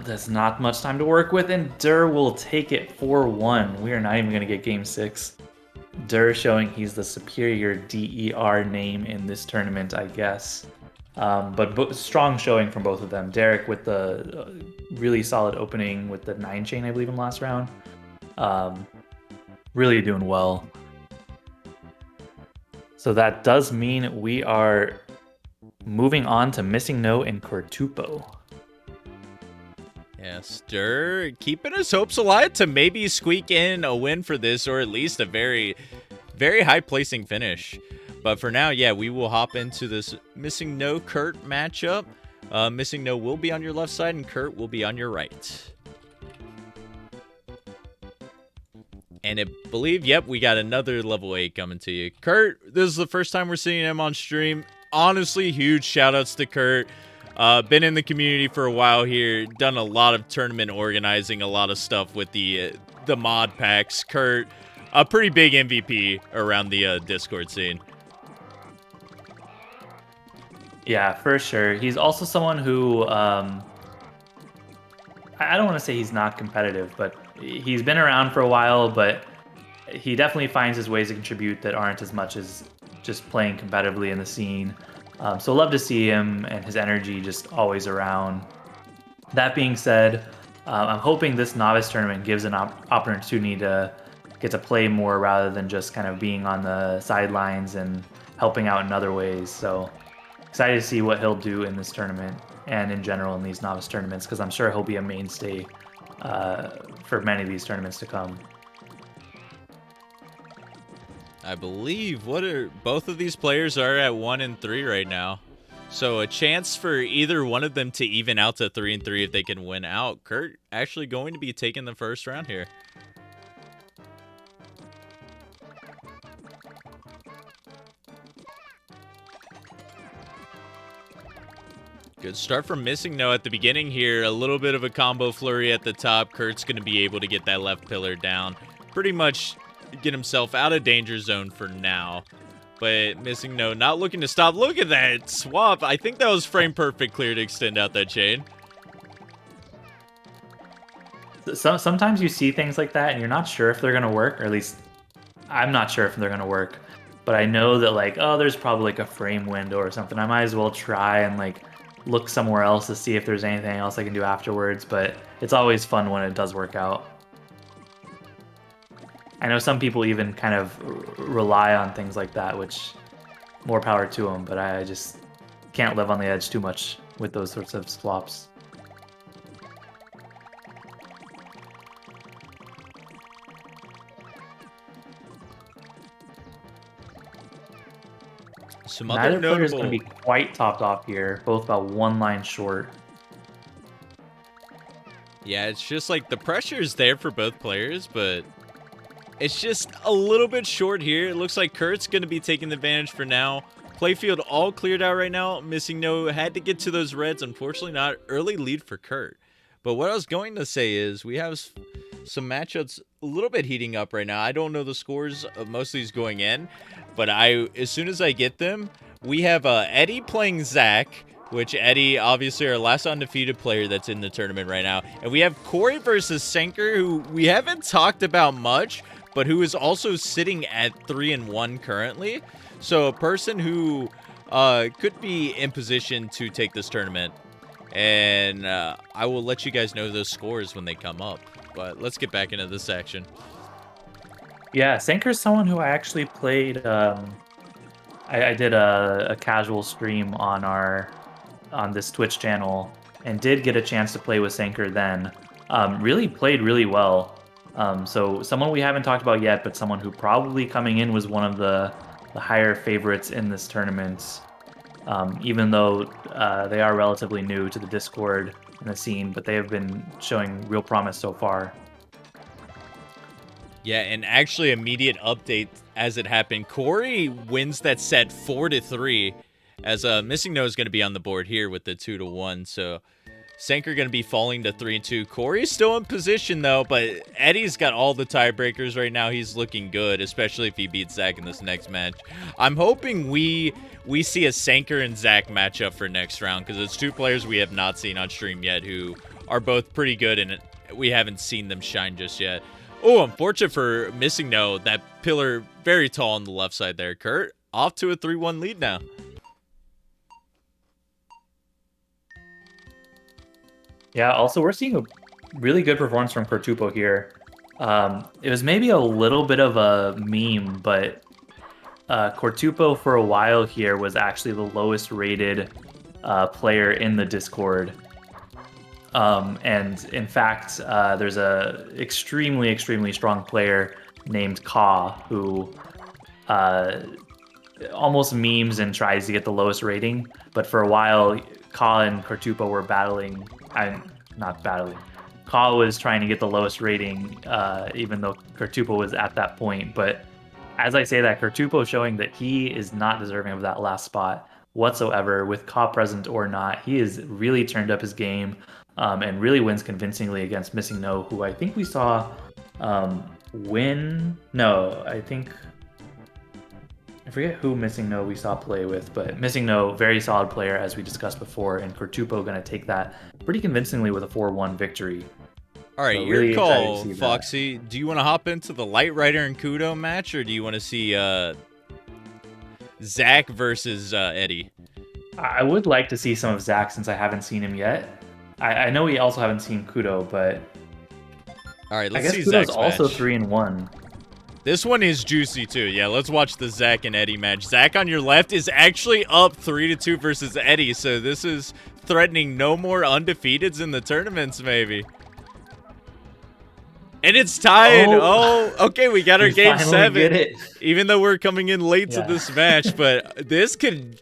There's not much time to work with, and Dur will take it 4-1. We are not even gonna get game 6. Dur showing he's the superior DER name in this tournament, I guess. But strong showing from both of them. Derek with the really solid opening with the 9 chain, I believe, in last round. Really doing well. So that does mean we are moving on to Missing No and Cortupo. Yes, Dur keeping his hopes alive to maybe squeak in a win for this, or at least a very, very high placing finish. But for now, yeah, we will hop into this Missing No Kurt matchup. Missing No will be on your left side, and Kurt will be on your right. And I believe, yep, we got another level 8 coming to you. Kurt, this is the first time we're seeing him on stream. Honestly, huge shout-outs to Kurt. Been in the community for a while here. Done a lot of tournament organizing, a lot of stuff with the mod packs. Kurt, a pretty big MVP around the Discord scene. Yeah, for sure. He's also someone who, I don't want to say he's not competitive, but he's been around for a while, but he definitely finds his ways to contribute that aren't as much as just playing competitively in the scene. So love to see him and his energy just always around. That being said, I'm hoping this novice tournament gives an opportunity to get to play more rather than just kind of being on the sidelines and helping out in other ways. So excited to see what he'll do in this tournament and in general in these novice tournaments, because I'm sure he'll be a mainstay for many of these tournaments to come. I believe both of these players are at 1 and 3 right now. So a chance for either one of them to even out to 3 and 3 if they can win out. Kurt actually going to be taking the first round here. Good start from Missing No at the beginning here. A little bit of a combo flurry at the top. Kurt's going to be able to get that left pillar down. Pretty much get himself out of danger zone for now. But Missing No not looking to stop. Look at that swap. I think that was frame perfect clear to extend out that chain. Sometimes you see things like that and you're not sure if they're gonna work, or at least I'm not sure if they're gonna work. But I know that like, oh, there's probably like a frame window or something. I might as well try and like look somewhere else to see if there's anything else I can do afterwards. But it's always fun when it does work out. I know some people even kind of rely on things like that, which more power to them. But I just can't live on the edge too much with those sorts of flops. Some Neither other player is going to notable. be quite topped off here, both about one line short. Yeah, it's just like the pressure is there for both players, but it's just a little bit short here. It looks like Kurt's going to be taking advantage for now. Playfield all cleared out right now. Missing No had to get to those reds. Unfortunately, not early lead for Kurt. But what I was going to say is we have some matchups a little bit heating up right now. I don't know the scores of most of these going in, but as soon as I get them, we have Eddie playing Zach, which Eddie, obviously our last undefeated player that's in the tournament right now. And we have Corey versus Senker, who we haven't talked about much, but who is also sitting at 3-1 currently. So a person who could be in position to take this tournament. And I will let you guys know those scores when they come up. But let's get back into this action. Yeah, Senker's someone who I actually played. I did a casual stream on this Twitch channel and did get a chance to play with Senker then. Really played really well. So someone we haven't talked about yet, but someone who probably coming in was one of the higher favorites in this tournament. Even though they are relatively new to the Discord and the scene, but they have been showing real promise so far. Yeah, and actually immediate update as it happened. Corey wins that set 4-3, as Missing No is going to be on the board here with the 2-1. So Senker going to be falling to 3-2. Corey's still in position though, but Eddie's got all the tiebreakers right now. He's looking good, especially if he beats Zach in this next match. I'm hoping we see a Senker and Zach matchup for next round, because it's two players we have not seen on stream yet who are both pretty good, and we haven't seen them shine just yet. Oh, unfortunate for Missing No. That pillar very tall on the left side there. Kurt off to a 3-1 lead now. Yeah, also we're seeing a really good performance from Pertupo here. It was maybe a little bit of a meme, but Cortupo for a while here was actually the lowest rated player in the Discord. And in fact, there's a extremely strong player named Ka who almost memes and tries to get the lowest rating. But for a while, Ka and Cortupo were battling. Not battling. Ka was trying to get the lowest rating, even though Cortupo was at that point. But as I say that, Cortupo showing that he is not deserving of that last spot whatsoever, with Ka present or not. He has really turned up his game. And really wins convincingly against Missing No, who I think we saw win. No, I forget who Missing No we saw play with, but Missing No, very solid player as we discussed before, and Cortupo going to take that pretty convincingly with a 4-1 victory. All right, So your really call, excited to see Foxy. Do you want to hop into the Light Rider and Kudo match, or do you want to see Zach versus Eddie? I would like to see some of Zach since I haven't seen him yet. I know we also haven't seen Kudo, but All right, I let's guess see Kudo's Zach's also match. 3-1. This one is juicy too. Yeah, let's watch the Zach and Eddie match. Zach on your left is actually up 3-2 versus Eddie, so this is threatening no more undefeateds in the tournaments, maybe. And it's tied. Oh, okay, we got our We game finally 7. get it. Even though we're coming in late to Yeah. this match, but this could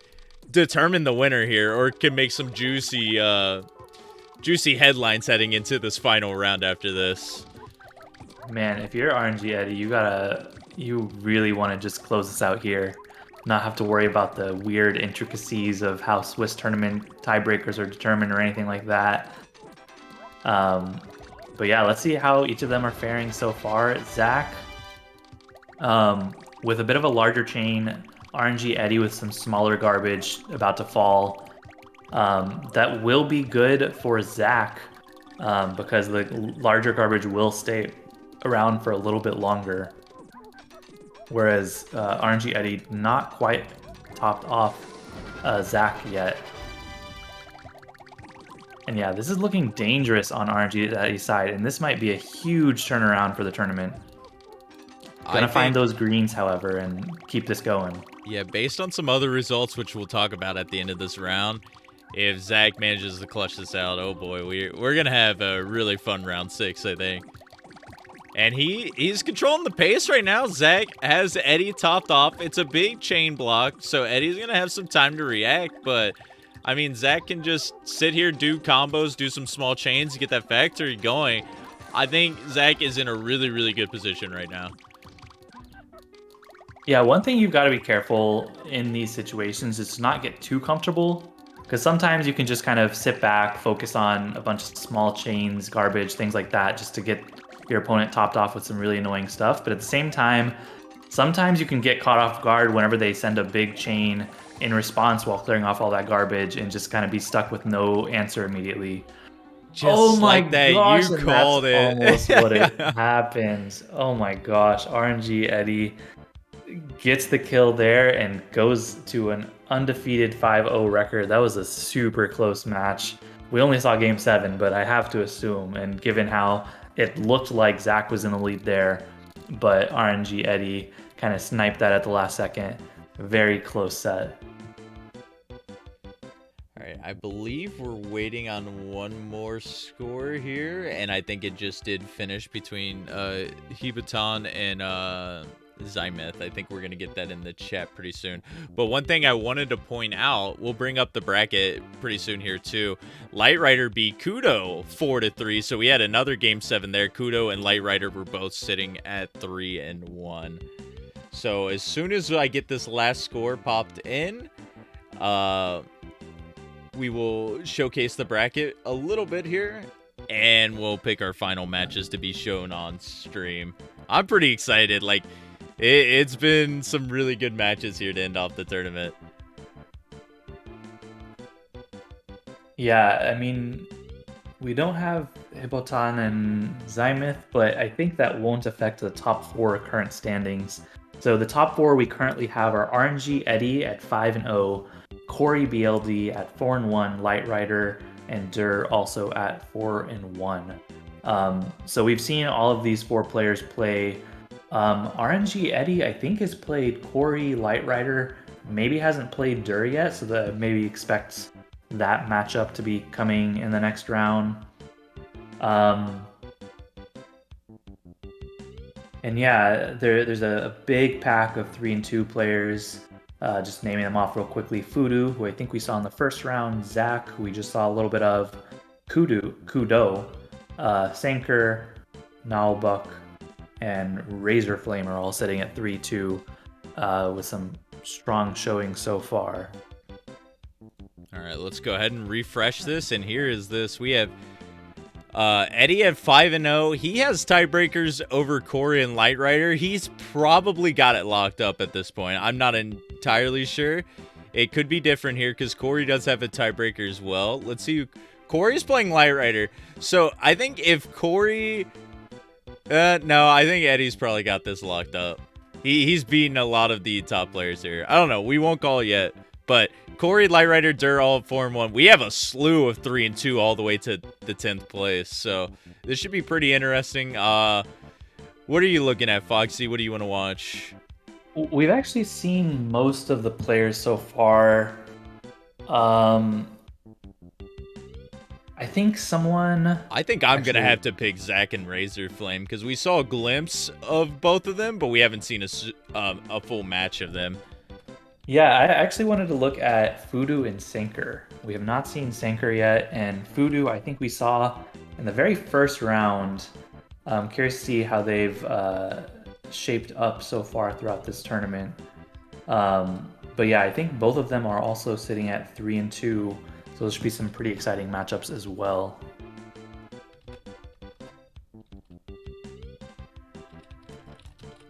determine the winner here, or it can make some juicy headlines heading into this final round after this. Man, if you're RNG Eddie, you really want to just close this out here. Not have to worry about the weird intricacies of how Swiss tournament tiebreakers are determined or anything like that. But yeah, let's see how each of them are faring so far. Zach, with a bit of a larger chain, RNG Eddie with some smaller garbage about to fall. That will be good for Zach, because the larger garbage will stay around for a little bit longer. Whereas RNG Eddie not quite topped off Zach yet. And yeah, this is looking dangerous on RNG Eddie's side, and this might be a huge turnaround for the tournament. Gonna find those greens, however, and keep this going. Yeah, based on some other results, which we'll talk about at the end of this round, if Zach manages to clutch this out, oh boy, we're gonna have a really fun round 6, I think. And he's controlling the pace right now. Zach has Eddie topped off. It's a big chain block, so Eddie's gonna have some time to react, but I mean, Zach can just sit here, do combos, do some small chains, get that factory going. I think Zach is in a really, really good position right now. Yeah, one thing you've got to be careful in these situations is to not get too comfortable, because sometimes you can just kind of sit back, focus on a bunch of small chains, garbage, things like that, just to get your opponent topped off with some really annoying stuff. But at the same time, sometimes you can get caught off guard whenever they send a big chain in response while clearing off all that garbage and just kind of be stuck with no answer immediately. Just oh my like that, gosh, you and called that's it. almost what it happens. Oh my gosh, RNG Eddie gets the kill there and goes to an undefeated 5-0 record. That was a super close match. We only saw game 7, but I have to assume, and given how it looked like Zach was in the lead there, but RNG Eddie kind of sniped that at the last second. Very close set. All right, I believe we're waiting on one more score here, and I think it just did finish between Hibaton and Zymeth. I think we're going to get that in the chat pretty soon. But one thing I wanted to point out, we'll bring up the bracket pretty soon here too. Light Rider beat Kudo 4-3, so we had another game 7 there. Kudo and Light Rider were both sitting at 3-1. So as soon as I get this last score popped in, we will showcase the bracket a little bit here, and we'll pick our final matches to be shown on stream. I'm pretty excited. Like, it's been some really good matches here to end off the tournament. Yeah, I mean, we don't have Hibotan and Zymeth, but I think that won't affect the top 4 current standings. So the top 4 we currently have are RNG Eddie at 5-0, Corey BLD at 4-1, Light Rider and Dur also at 4-1. So we've seen all of these 4 players play. RNG Eddie, I think, has played Corey, Light Rider, maybe hasn't played Dur yet, so that maybe expects that matchup to be coming in the next round. And yeah, there's a big pack of 3-2 players. Just naming them off real quickly. Fudu, who I think we saw in the first round. Zach, who we just saw a little bit of. Kudo, Sanker, Nalbuck, and Razor Flame are all sitting at 3-2 with some strong showing so far. All right, let's go ahead and refresh this. And here is this. We have Eddie at 5-0. He has tiebreakers over Corey and Light Rider. He's probably got it locked up at this point. I'm not entirely sure. It could be different here because Corey does have a tiebreaker as well. Let's see. Corey's playing Light Rider. So I think if Corey... no, I think Eddie's probably got this locked up. He's beaten a lot of the top players here. I don't know. We won't call it yet. But Corey, Light Rider, Dur, all 4-1. We have a slew of 3-2 all the way to the 10th place. So this should be pretty interesting. What are you looking at, Foxy? What do you want to watch? We've actually seen most of the players so far. I think I'm going to have to pick Zach and Razor Flame because we saw a glimpse of both of them, but we haven't seen a full match of them. Yeah, I actually wanted to look at Fudu and Sanker. We have not seen Sanker yet, and Fudu I think we saw in the very first round. I'm curious to see how they've shaped up so far throughout this tournament. But yeah, I think both of them are also sitting at 3-2, so there should be some pretty exciting matchups as well.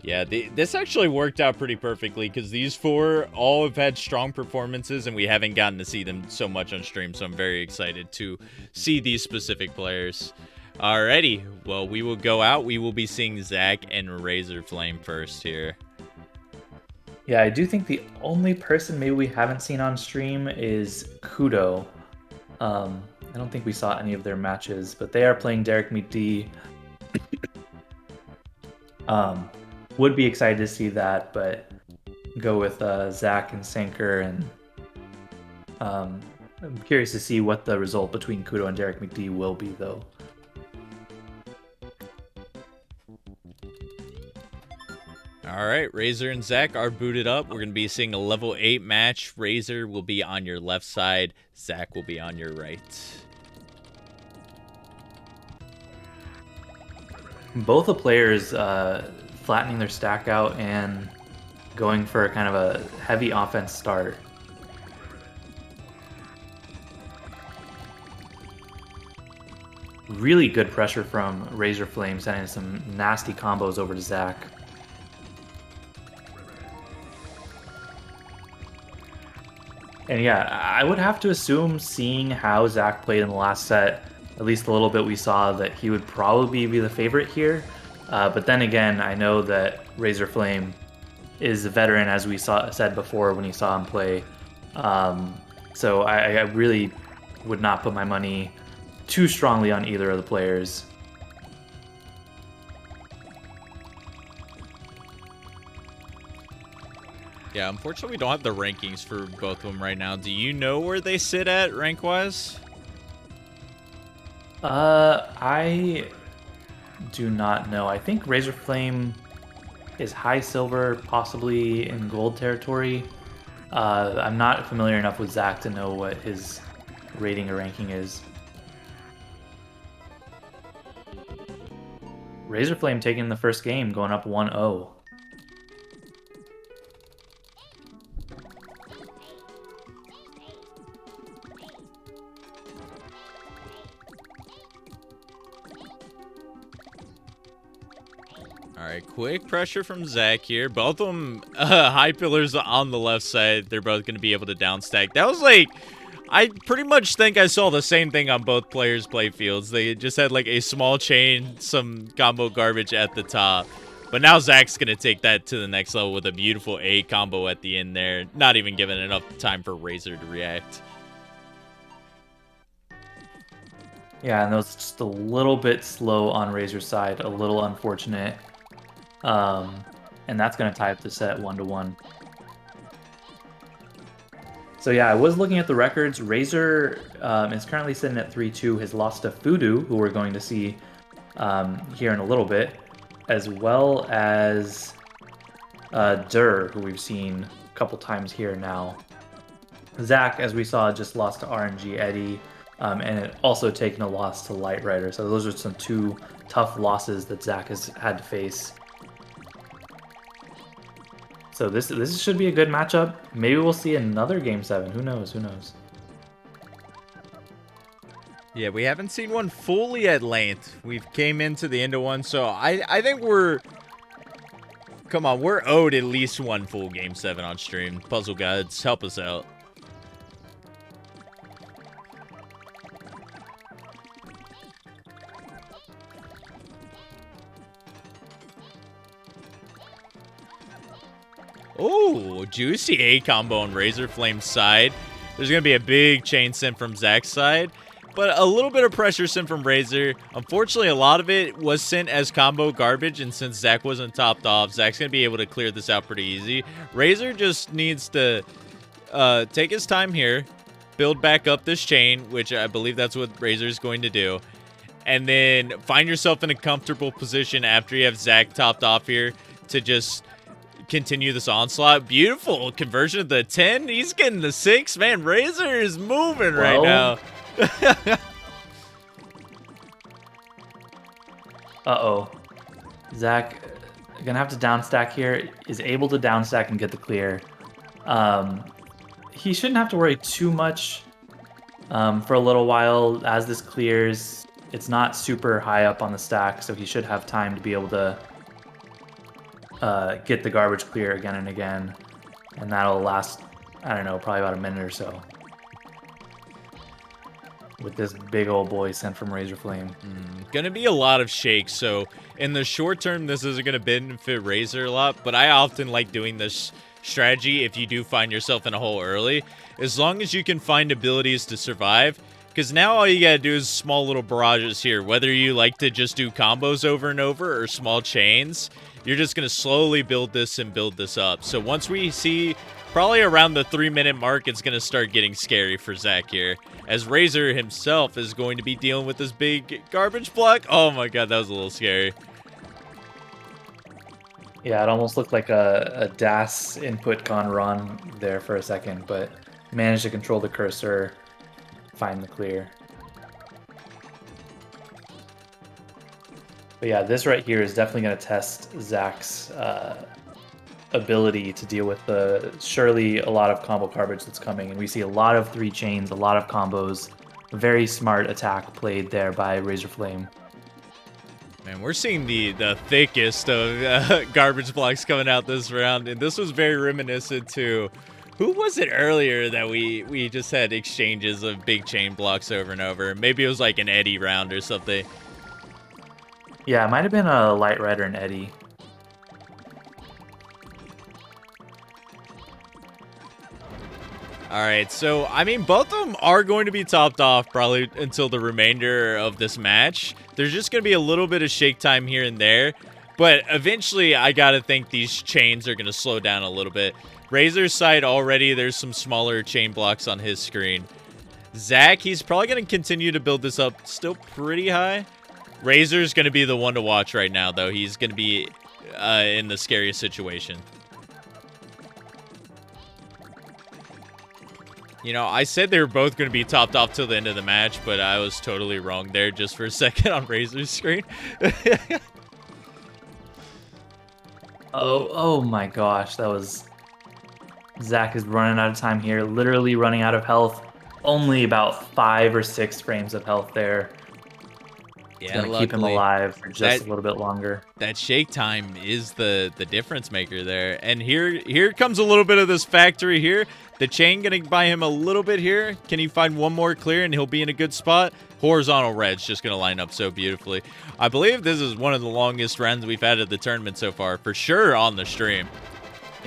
Yeah, this actually worked out pretty perfectly because these four all have had strong performances and we haven't gotten to see them so much on stream, so I'm very excited to see these specific players. Alrighty, well, we will go out. We will be seeing Zach and Razor Flame first here. Yeah, I do think the only person maybe we haven't seen on stream is Kudo. I don't think we saw any of their matches, but they are playing Derek McD. Would be excited to see that, but go with Zach and Sanker, and I'm curious to see what the result between Kudo and Derek McD will be, though. All right, Razor and Zach are booted up. We're going to be seeing a level 8 match. Razor will be on your left side. Zach will be on your right. Both the players flattening their stack out and going for kind of a heavy offense start. Really good pressure from Razor Flame, sending some nasty combos over to Zach. And yeah, I would have to assume, seeing how Zach played in the last set, at least a little bit we saw, that he would probably be the favorite here. But then again, I know that Razor Flame is a veteran, as we said before when you saw him play. So I really would not put my money too strongly on either of the players. Yeah, unfortunately, we don't have the rankings for both of them right now. Do you know where they sit at rank-wise? I do not know. I think Razor Flame is high silver, possibly in gold territory. I'm not familiar enough with Zach to know what his rating or ranking is. Razor Flame taking the first game, going up 1-0. All right, quick pressure from Zach here. Both of them high pillars on the left side. They're both going to be able to downstack. That was like, I pretty much think I saw the same thing on both players' play fields. They just had like a small chain, some combo garbage at the top. But now Zach's going to take that to the next level with a beautiful A combo at the end there. Not even giving enough time for Razor to react. Yeah, and that was just a little bit slow on Razor's side, a little unfortunate. And that's going to tie up the set 1-1. So yeah, I was looking at the records. Razor is currently sitting at 3-2. Has lost to Fudu, who we're going to see here in a little bit, as well as Dur, who we've seen a couple times here now. Zach, as we saw, just lost to RNG Eddie, and it also taken a loss to Light Rider. So those are some two tough losses that Zach has had to face. So this should be a good matchup. Maybe we'll see another Game 7. Who knows? Who knows? Yeah, we haven't seen one fully at length. We've came into the end of one, so I think we're... Come on, we're owed at least one full Game 7 on stream. Puzzle Gods, help us out. Oh, juicy A combo on Razor Flame's side. There's going to be a big chain sent from Zach's side, but a little bit of pressure sent from Razor. Unfortunately, a lot of it was sent as combo garbage, and since Zach wasn't topped off, Zach's going to be able to clear this out pretty easy. Razor just needs to take his time here, build back up this chain, which I believe that's what Razor's going to do, and then find yourself in a comfortable position after you have Zach topped off here to just continue this onslaught. Beautiful conversion of the 10. He's getting the 6. Man, Razor is moving right now. Uh-oh. Zach gonna have to downstack here. Is able to downstack and get the clear. He shouldn't have to worry too much for a little while as this clears. It's not super high up on the stack, so he should have time to be able to get the garbage clear again and again, and that'll last, I don't know, probably about a minute or so. With this big old boy sent from Razor Flame. Gonna be a lot of shakes, so in the short term, this isn't gonna benefit Razor a lot, but I often like doing this strategy if you do find yourself in a hole early, as long as you can find abilities to survive, because now all you gotta do is small little barrages here, whether you like to just do combos over and over or small chains, you're just gonna slowly build this and build this up. So once we see probably around the 3-minute mark, it's gonna start getting scary for Zach here, as Razor himself is going to be dealing with this big garbage block. Oh my god, that was a little scary. Yeah, it almost looked like a DAS input gone wrong there for a second, but managed to control the cursor, find the clear. But yeah, this right here is definitely going to test Zach's ability to deal with the surely a lot of combo garbage that's coming. And we see a lot of 3 chains, a lot of combos. Very smart attack played there by Razor Flame. Man, we're seeing the thickest of garbage blocks coming out this round, and this was very reminiscent to, who was it earlier that we just had exchanges of big chain blocks over and over? Maybe it was like an Eddie round or something. Yeah, it might have been a Light Red or an Eddie. All right, so, I mean, both of them are going to be topped off probably until the remainder of this match. There's just going to be a little bit of shake time here and there, but eventually I got to think these chains are going to slow down a little bit. Razor's side already, there's some smaller chain blocks on his screen. Zach, he's probably going to continue to build this up still pretty high. Razor's going to be the one to watch right now, though. He's going to be in the scariest situation. You know, I said they were both going to be topped off till the end of the match, but I was totally wrong there just for a second on Razor's screen. Oh my gosh, that was... Zach is running out of time here, literally running out of health. Only about 5 or 6 frames of health there. Yeah, gonna keep him alive for just a little bit longer. That shake time is the difference maker there. And here comes a little bit of this factory here. The chain gonna buy him a little bit here. Can he find one more clear and he'll be in a good spot? Horizontal red's just gonna line up so beautifully. I believe this is one of the longest runs we've had at the tournament so far, for sure on the stream.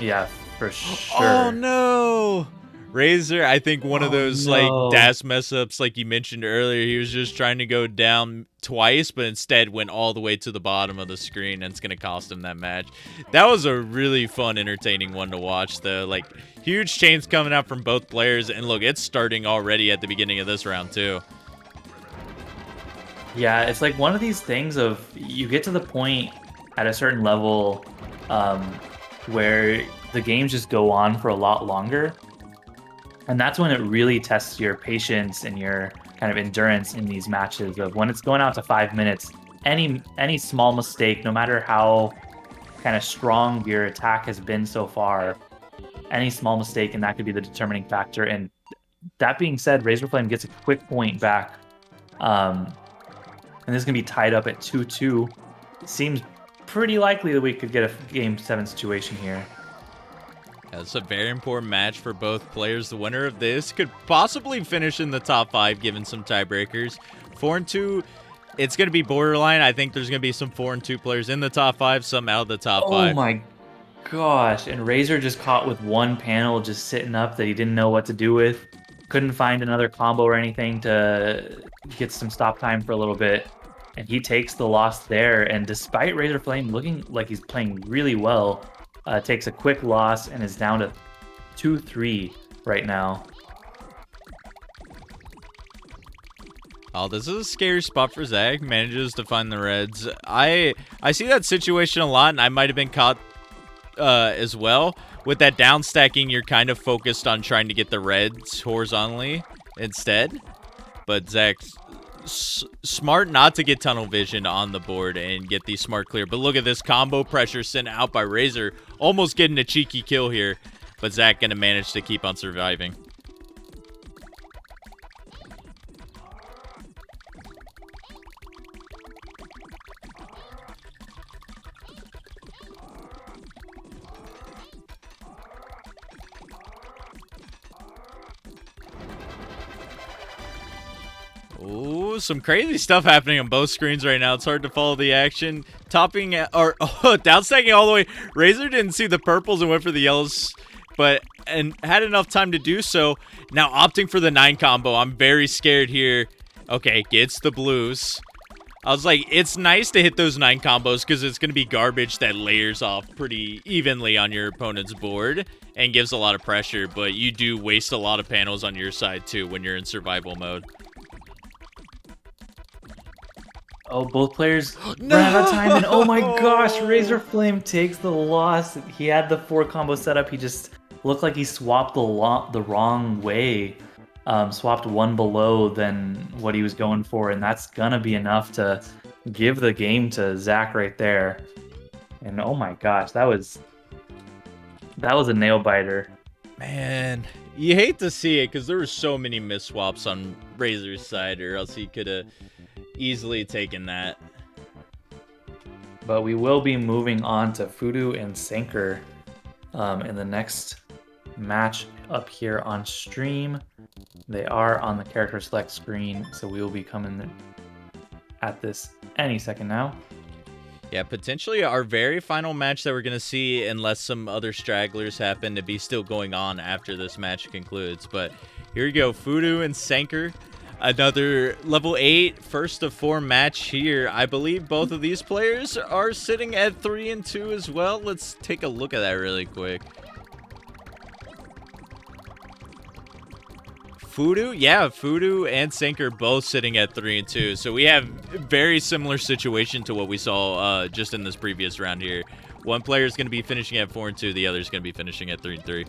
Yeah, for sure. Oh no! Razor, I think one of those like DAS mess ups like you mentioned earlier, he was just trying to go down twice, but instead went all the way to the bottom of the screen, and it's going to cost him that match. That was a really fun, entertaining one to watch, though. Like, huge chains coming out from both players, and look, it's starting already at the beginning of this round, too. Yeah, it's like one of these things of you get to the point at a certain level where the games just go on for a lot longer. And that's when it really tests your patience and your kind of endurance in these matches. Of when it's going out to 5 minutes, any small mistake, no matter how kind of strong your attack has been so far, any small mistake, and that could be the determining factor. And that being said, Razor Flame gets a quick point back. And this is going to be tied up at 2-2. It seems pretty likely that we could get a Game 7 situation here. That's a very important match for both players. The winner of this could possibly finish in the top 5, given some tiebreakers. 4-2, it's going to be borderline. I think there's going to be some 4-2 players in the top 5, some out of the top 5. Oh my gosh. And Razor just caught with one panel just sitting up that he didn't know what to do with. Couldn't find another combo or anything to get some stop time for a little bit. And he takes the loss there. And despite Razor Flame looking like he's playing really well, takes a quick loss and is down to 2-3 right now. Oh, this is a scary spot for Zach. Manages to find the reds. I see that situation a lot, and I might have been caught as well. With that down stacking, you're kind of focused on trying to get the reds horizontally instead. But Zach's smart not to get tunnel vision on the board and get the smart clear. But look at this combo pressure sent out by Razor, almost getting a cheeky kill here, but Zach gonna manage to keep on surviving. Oh, some crazy stuff happening on both screens right now. It's hard to follow the action. Topping or downstacking all the way. Razor didn't see the purples and went for the yellows, and had enough time to do so. Now opting for the 9 combo. I'm very scared here. Okay, gets the blues. I was like, it's nice to hit those 9 combos because it's going to be garbage that layers off pretty evenly on your opponent's board and gives a lot of pressure, but you do waste a lot of panels on your side too when you're in survival mode. Oh, both players ran out of time, and oh my gosh, Razor Flame takes the loss. He had the 4 combo setup. He just looked like he swapped the wrong way. Swapped one below than what he was going for, and that's gonna be enough to give the game to Zach right there. And oh my gosh, that was a nail biter. Man, you hate to see it because there were so many miss swaps on Razor's side, or else he could have easily taken that. But we will be moving on to Fudu and Sanker in the next match up here on stream. They are on the character select screen, so we will be coming at this any second now. Yeah, potentially our very final match that we're going to see, unless some other stragglers happen to be still going on after this match concludes. But here we go, Fudu and Sanker. Another level 8 first of 4 match here. I believe both of these players are sitting at 3 and 2 as well. Let's take a look at that really quick. Fudu, yeah, Fudu and Sanker both sitting at 3 and 2. So we have a very similar situation to what we saw just in this previous round here. One player is going to be finishing at 4 and 2. The other is going to be finishing at 3 and 3.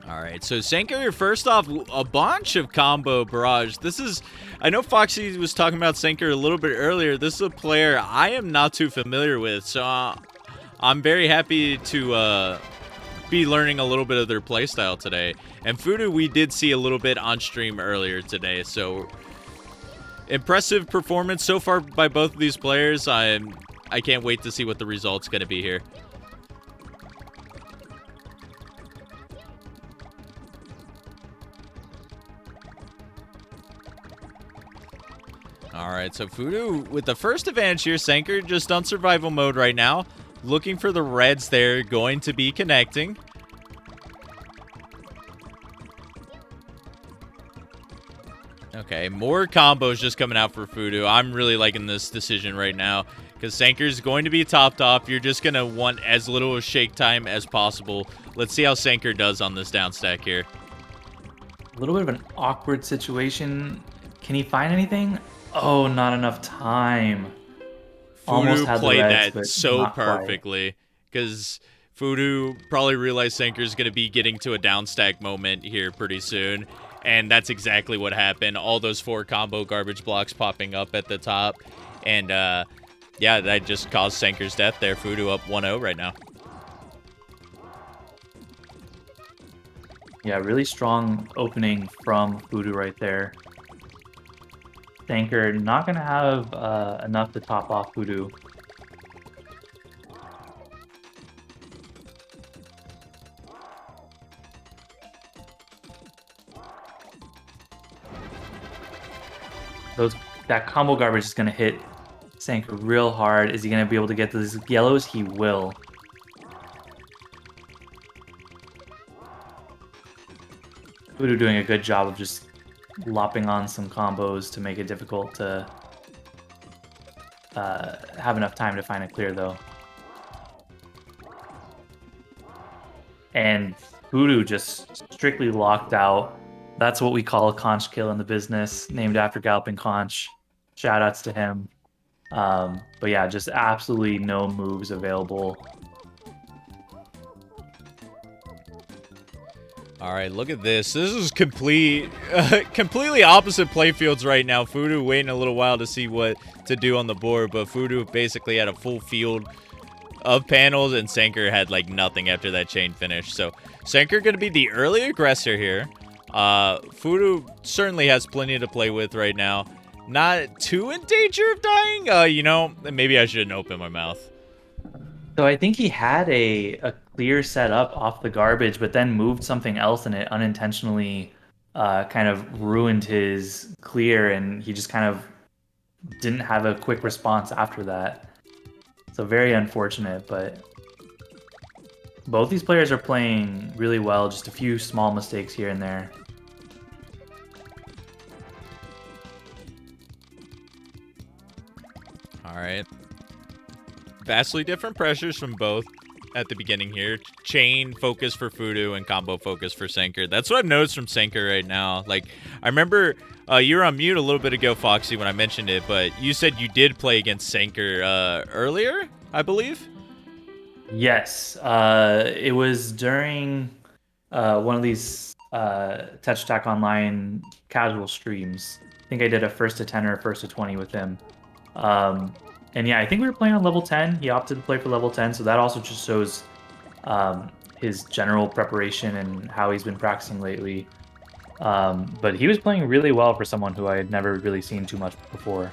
All right, so Sanker, first off, a bunch of combo barrage. This is, I know Foxy was talking about Sanker a little bit earlier. This is a player I am not too familiar with, so I'm very happy to be learning a little bit of their playstyle today. And Fudu, we did see a little bit on stream earlier today, so impressive performance so far by both of these players. I can't wait to see what the result's going to be here. All right, so Fudu with the first advantage here. Sanker just on survival mode right now. Looking for the reds there, going to be connecting. Okay, more combos just coming out for Fudu. I'm really liking this decision right now because Sanker's going to be topped off. You're just going to want as little shake time as possible. Let's see how Sanker does on this down stack here. A little bit of an awkward situation. Can he find anything? Oh, not enough time. Fudu played that so perfectly because Fudu probably realized Sanker's going to be getting to a downstack moment here pretty soon, and that's exactly what happened. All those 4 combo garbage blocks popping up at the top, and yeah, that just caused Sanker's death there. Fudu up 1-0 right now. Yeah, really strong opening from Fudu right there. Sanker not going to have enough to top off Fudu. That combo garbage is going to hit Sanker real hard. Is he going to be able to get those yellows? He will. Fudu doing a good job of just lopping on some combos to make it difficult to have enough time to find a clear, though. And Fudu just strictly locked out. That's what we call a conch kill in the business, named after Galloping Conch. Shoutouts to him. But yeah, just absolutely no moves available. All right, look at this. This is completely opposite playfields right now. Fudu waiting a little while to see what to do on the board, but Fudu basically had a full field of panels, and Sanker had like nothing after that chain finish. So Sanker going to be the early aggressor here. Fudu certainly has plenty to play with right now. Not too in danger of dying. You know, maybe I shouldn't open my mouth. So I think he had a clear set up off the garbage, but then moved something else and it unintentionally kind of ruined his clear, and he just kind of didn't have a quick response after that. So very unfortunate, but both these players are playing really well, just a few small mistakes here and there. All right. Vastly different pressures from both at the beginning here. Chain focus for Fudu and combo focus for Senker. That's what I've noticed from Senker right now. Like, I remember you were on mute a little bit ago, Foxy, when I mentioned it, but you said you did play against Senker earlier, I believe? Yes, it was during one of these Touch Attack Online casual streams. I think I did a first to 10 or a first to 20 with him. And yeah, I think we were playing on level 10. He opted to play for level 10, so that also just shows his general preparation and how he's been practicing lately. But he was playing really well for someone who I had never really seen too much before.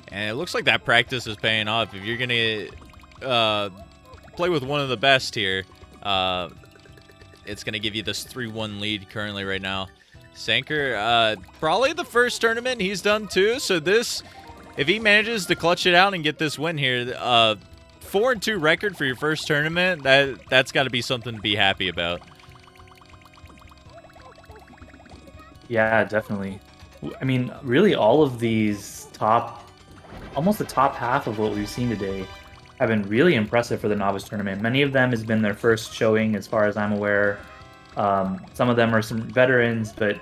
And it looks like that practice is paying off. If you're going to play with one of the best here, it's going to give you this 3-1 lead currently right now. Senker, probably the first tournament he's done too, so this... If he manages to clutch it out and get this win here, 4-2 record for your first tournament, that's got to be something to be happy about. Yeah, definitely. I mean, really all of these almost the top half of what we've seen today have been really impressive for the Novice tournament. Many of them has been their first showing as far as I'm aware. Some of them are some veterans, but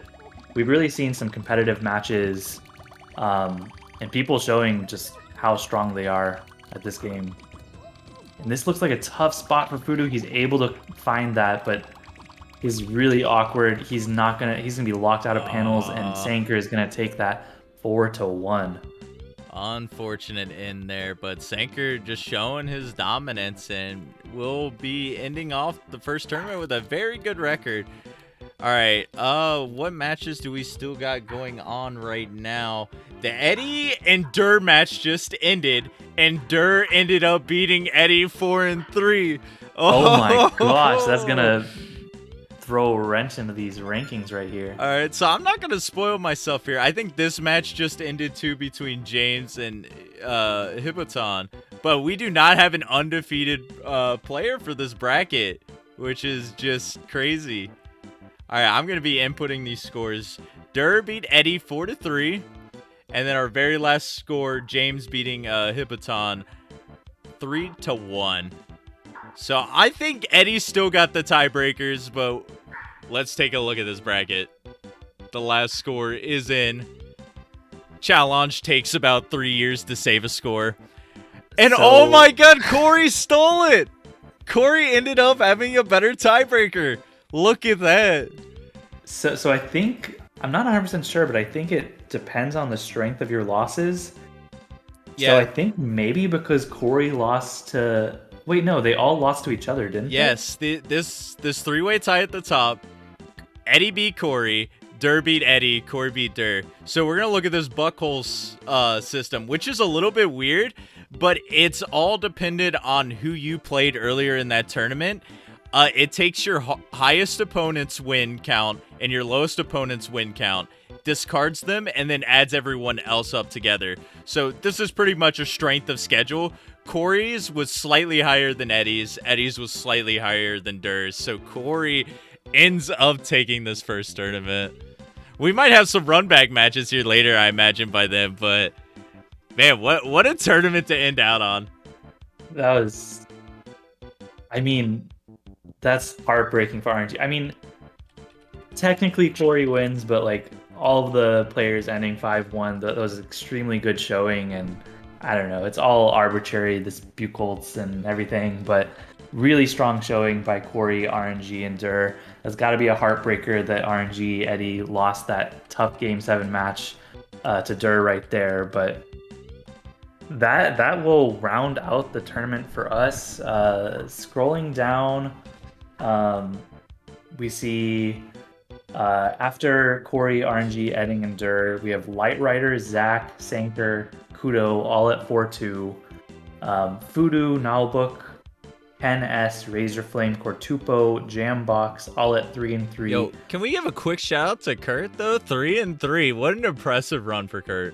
we've really seen some competitive matches. And people showing just how strong they are at this game. And this looks like a tough spot for Fudu. He's able to find that, but he's really awkward. He's gonna be locked out of panels, and Senker is gonna take that 4-1. Unfortunate in there, but Senker just showing his dominance and will be ending off the first tournament with a very good record. All right, what matches do we still got going on right now? The Eddie and Dur match just ended, and Dur ended up beating Eddie 4-3. Oh my gosh, that's gonna throw a wrench into these rankings right here. All right, so I'm not gonna spoil myself here. I think this match just ended too between James and Hippoton, but we do not have an undefeated player for this bracket, which is just crazy. All right, I'm going to be inputting these scores. Dur beat Eddie 4-3. And then our very last score, James beating Hippoton 3-1. So I think Eddie still got the tiebreakers, but let's take a look at this bracket. The last score is in. Challenge takes about 3 years to save a score. And oh my god, Corey stole it! Corey ended up having a better tiebreaker. Look at that. So I think, I'm not 100% sure, but I think it depends on the strength of your losses. Yeah. So I think maybe because Corey lost to... Wait, no, they all lost to each other, didn't they? Yes, this three-way tie at the top. Eddie beat Corey, Dur beat Eddie, Corey beat Dur. So we're going to look at this buckholes system, which is a little bit weird, but it's all dependent on who you played earlier in that tournament. It takes your highest opponent's win count and your lowest opponent's win count, discards them, and then adds everyone else up together. So this is pretty much a strength of schedule. Corey's was slightly higher than Eddie's. Eddie's was slightly higher than Dur's. So Corey ends up taking this first tournament. We might have some run back matches here later, I imagine, by then. But man, what a tournament to end out on. That was... I mean... That's heartbreaking for RNG. I mean, technically Corey wins, but like all of the players ending 5-1, that was an extremely good showing, and I don't know, it's all arbitrary, this Buchholz and everything, but really strong showing by Corey, RNG, and Dur. That's got to be a heartbreaker that RNG Eddie lost that tough Game 7 match to Dur right there, but that will round out the tournament for us. Scrolling down, we see after Corey, RNG, Edding, and Dur, we have Light Rider, Zach, Senker, Kudo all at 4-2. Fudu, Nalbook, Ken S, Razorflame, Cortupo, Jambox, all at 3 and 3. Yo, can we give a quick shout out to Kurt though? 3 and 3. What an impressive run for Kurt.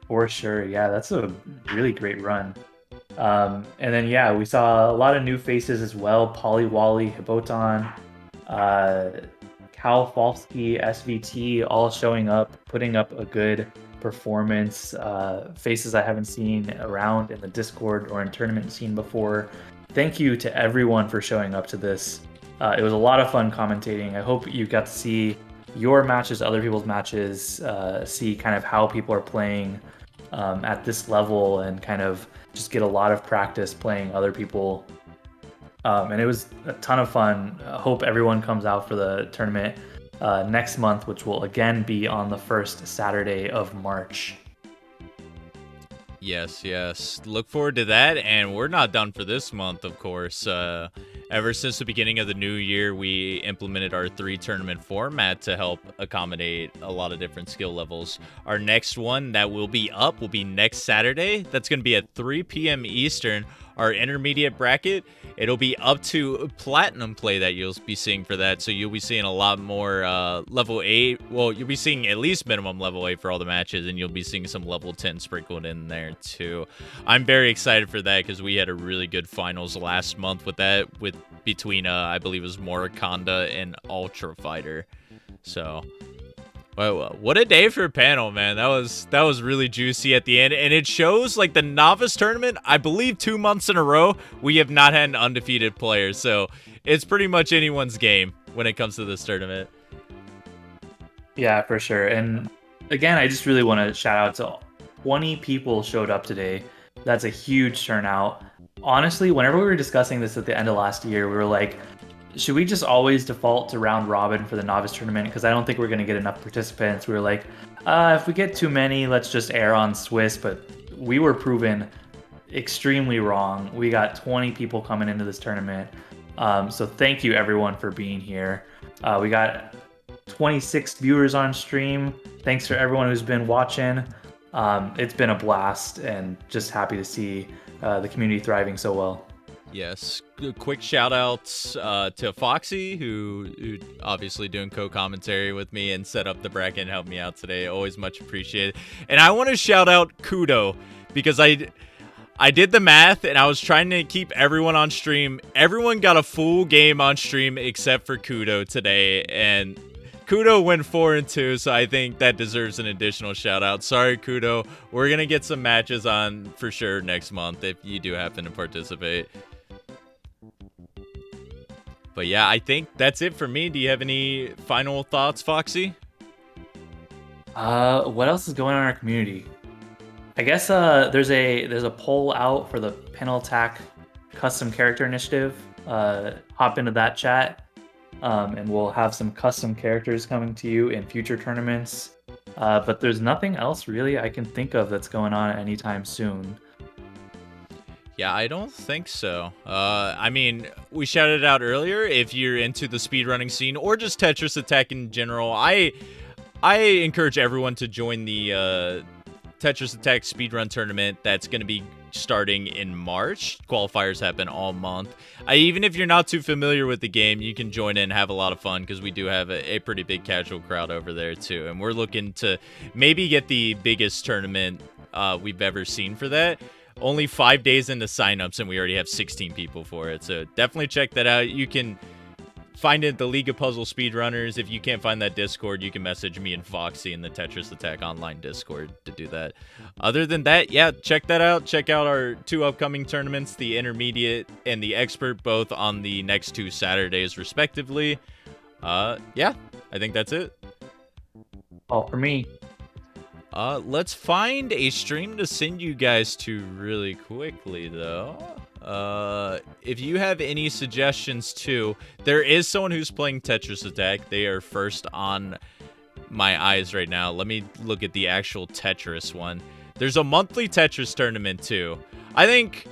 For sure, yeah, that's a really great run. And then yeah, we saw a lot of new faces as well. Polly Wally, Hiboton, Cal Falsky, SVT, all showing up, putting up a good performance. Faces I haven't seen around in the Discord or in tournament scene before. Thank you to everyone for showing up to this. It was a lot of fun commentating. I hope you got to see your matches, other people's matches, see kind of how people are playing at this level, and kind of just get a lot of practice playing other people. And it was a ton of fun. I hope everyone comes out for the tournament next month, which will again be on the first Saturday of March. Yes, yes. Look forward to that, and we're not done for this month, of course. Ever since the beginning of the new year, we implemented our 3-tournament format to help accommodate a lot of different skill levels. Our next one that will be up will be next Saturday. That's going to be at 3 p.m. Eastern. Our intermediate bracket, it'll be up to platinum play that you'll be seeing for that. So you'll be seeing a lot more level 8. Well, you'll be seeing at least minimum level 8 for all the matches, and you'll be seeing some level 10 sprinkled in there too. I'm very excited for that because we had a really good finals last month with that, between I believe it was Morakonda and Ultra Fighter. So well, what a day for a panel, man. That was really juicy at the end, and it shows like the novice tournament, I believe 2 months in a row we have not had an undefeated player, so it's pretty much anyone's game when it comes to this tournament. Yeah, for sure. And again, I just really want to shout out to 20 people showed up today. That's a huge turnout. Honestly, whenever we were discussing this at the end of last year, we were like, should we just always default to round robin for the novice tournament? Because I don't think we're going to get enough participants. We were like, if we get too many, let's just err on Swiss. But we were proven extremely wrong. We got 20 people coming into this tournament. So thank you everyone for being here. We got 26 viewers on stream. Thanks for everyone who's been watching. It's been a blast, and just happy to see the community thriving so well. Yes, quick shout outs to Foxy, who obviously doing co-commentary with me and set up the bracket and helped me out today. Always much appreciated. And I want to shout out Kudo, because I did the math and I was trying to keep everyone on stream. Everyone got a full game on stream except for Kudo today, and Kudo went 4-2, so I think that deserves an additional shout out. Sorry, Kudo. We're gonna get some matches on for sure next month if you do happen to participate. But yeah, I think that's it for me. Do you have any final thoughts, Foxy? What else is going on in our community? I guess there's a poll out for the Panel Attack custom character initiative. Hop into that chat, and we'll have some custom characters coming to you in future tournaments. But there's nothing else really I can think of that's going on anytime soon. Yeah, I don't think so. I mean, we shouted out earlier, if you're into the speedrunning scene or just Tetris Attack in general, I encourage everyone to join the Tetris Attack speedrun tournament that's going to be starting in March. Qualifiers happen all month. Even if you're not too familiar with the game, you can join in and have a lot of fun, because we do have a pretty big casual crowd over there too. And we're looking to maybe get the biggest tournament we've ever seen for that. Only 5 days into signups, and we already have 16 people for it. So definitely check that out. You can find it at the League of Puzzle Speedrunners. If you can't find that Discord, you can message me and Foxy in the Tetris Attack online Discord to do that. Other than that, yeah, check that out. Check out our 2 upcoming tournaments, the Intermediate and the Expert, both on the next 2 Saturdays, respectively. Yeah, I think that's it. All for me. Let's find a stream to send you guys to really quickly, though. If you have any suggestions, too, there is someone who's playing Tetris Attack. They are first on my eyes right now. Let me look at the actual Tetris one. There's a monthly Tetris tournament, too. I think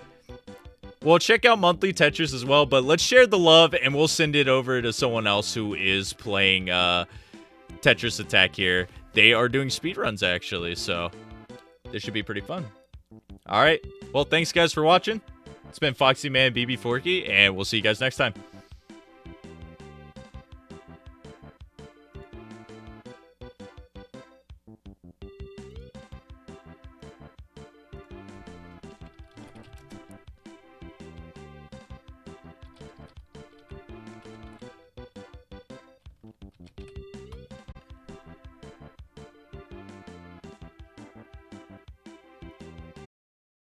we'll check out monthly Tetris as well, but let's share the love, and we'll send it over to someone else who is playing Tetris Attack here. They are doing speedruns, actually, so this should be pretty fun. All right. Well, thanks, guys, for watching. It's been Foxy Man BB Forky, and we'll see you guys next time.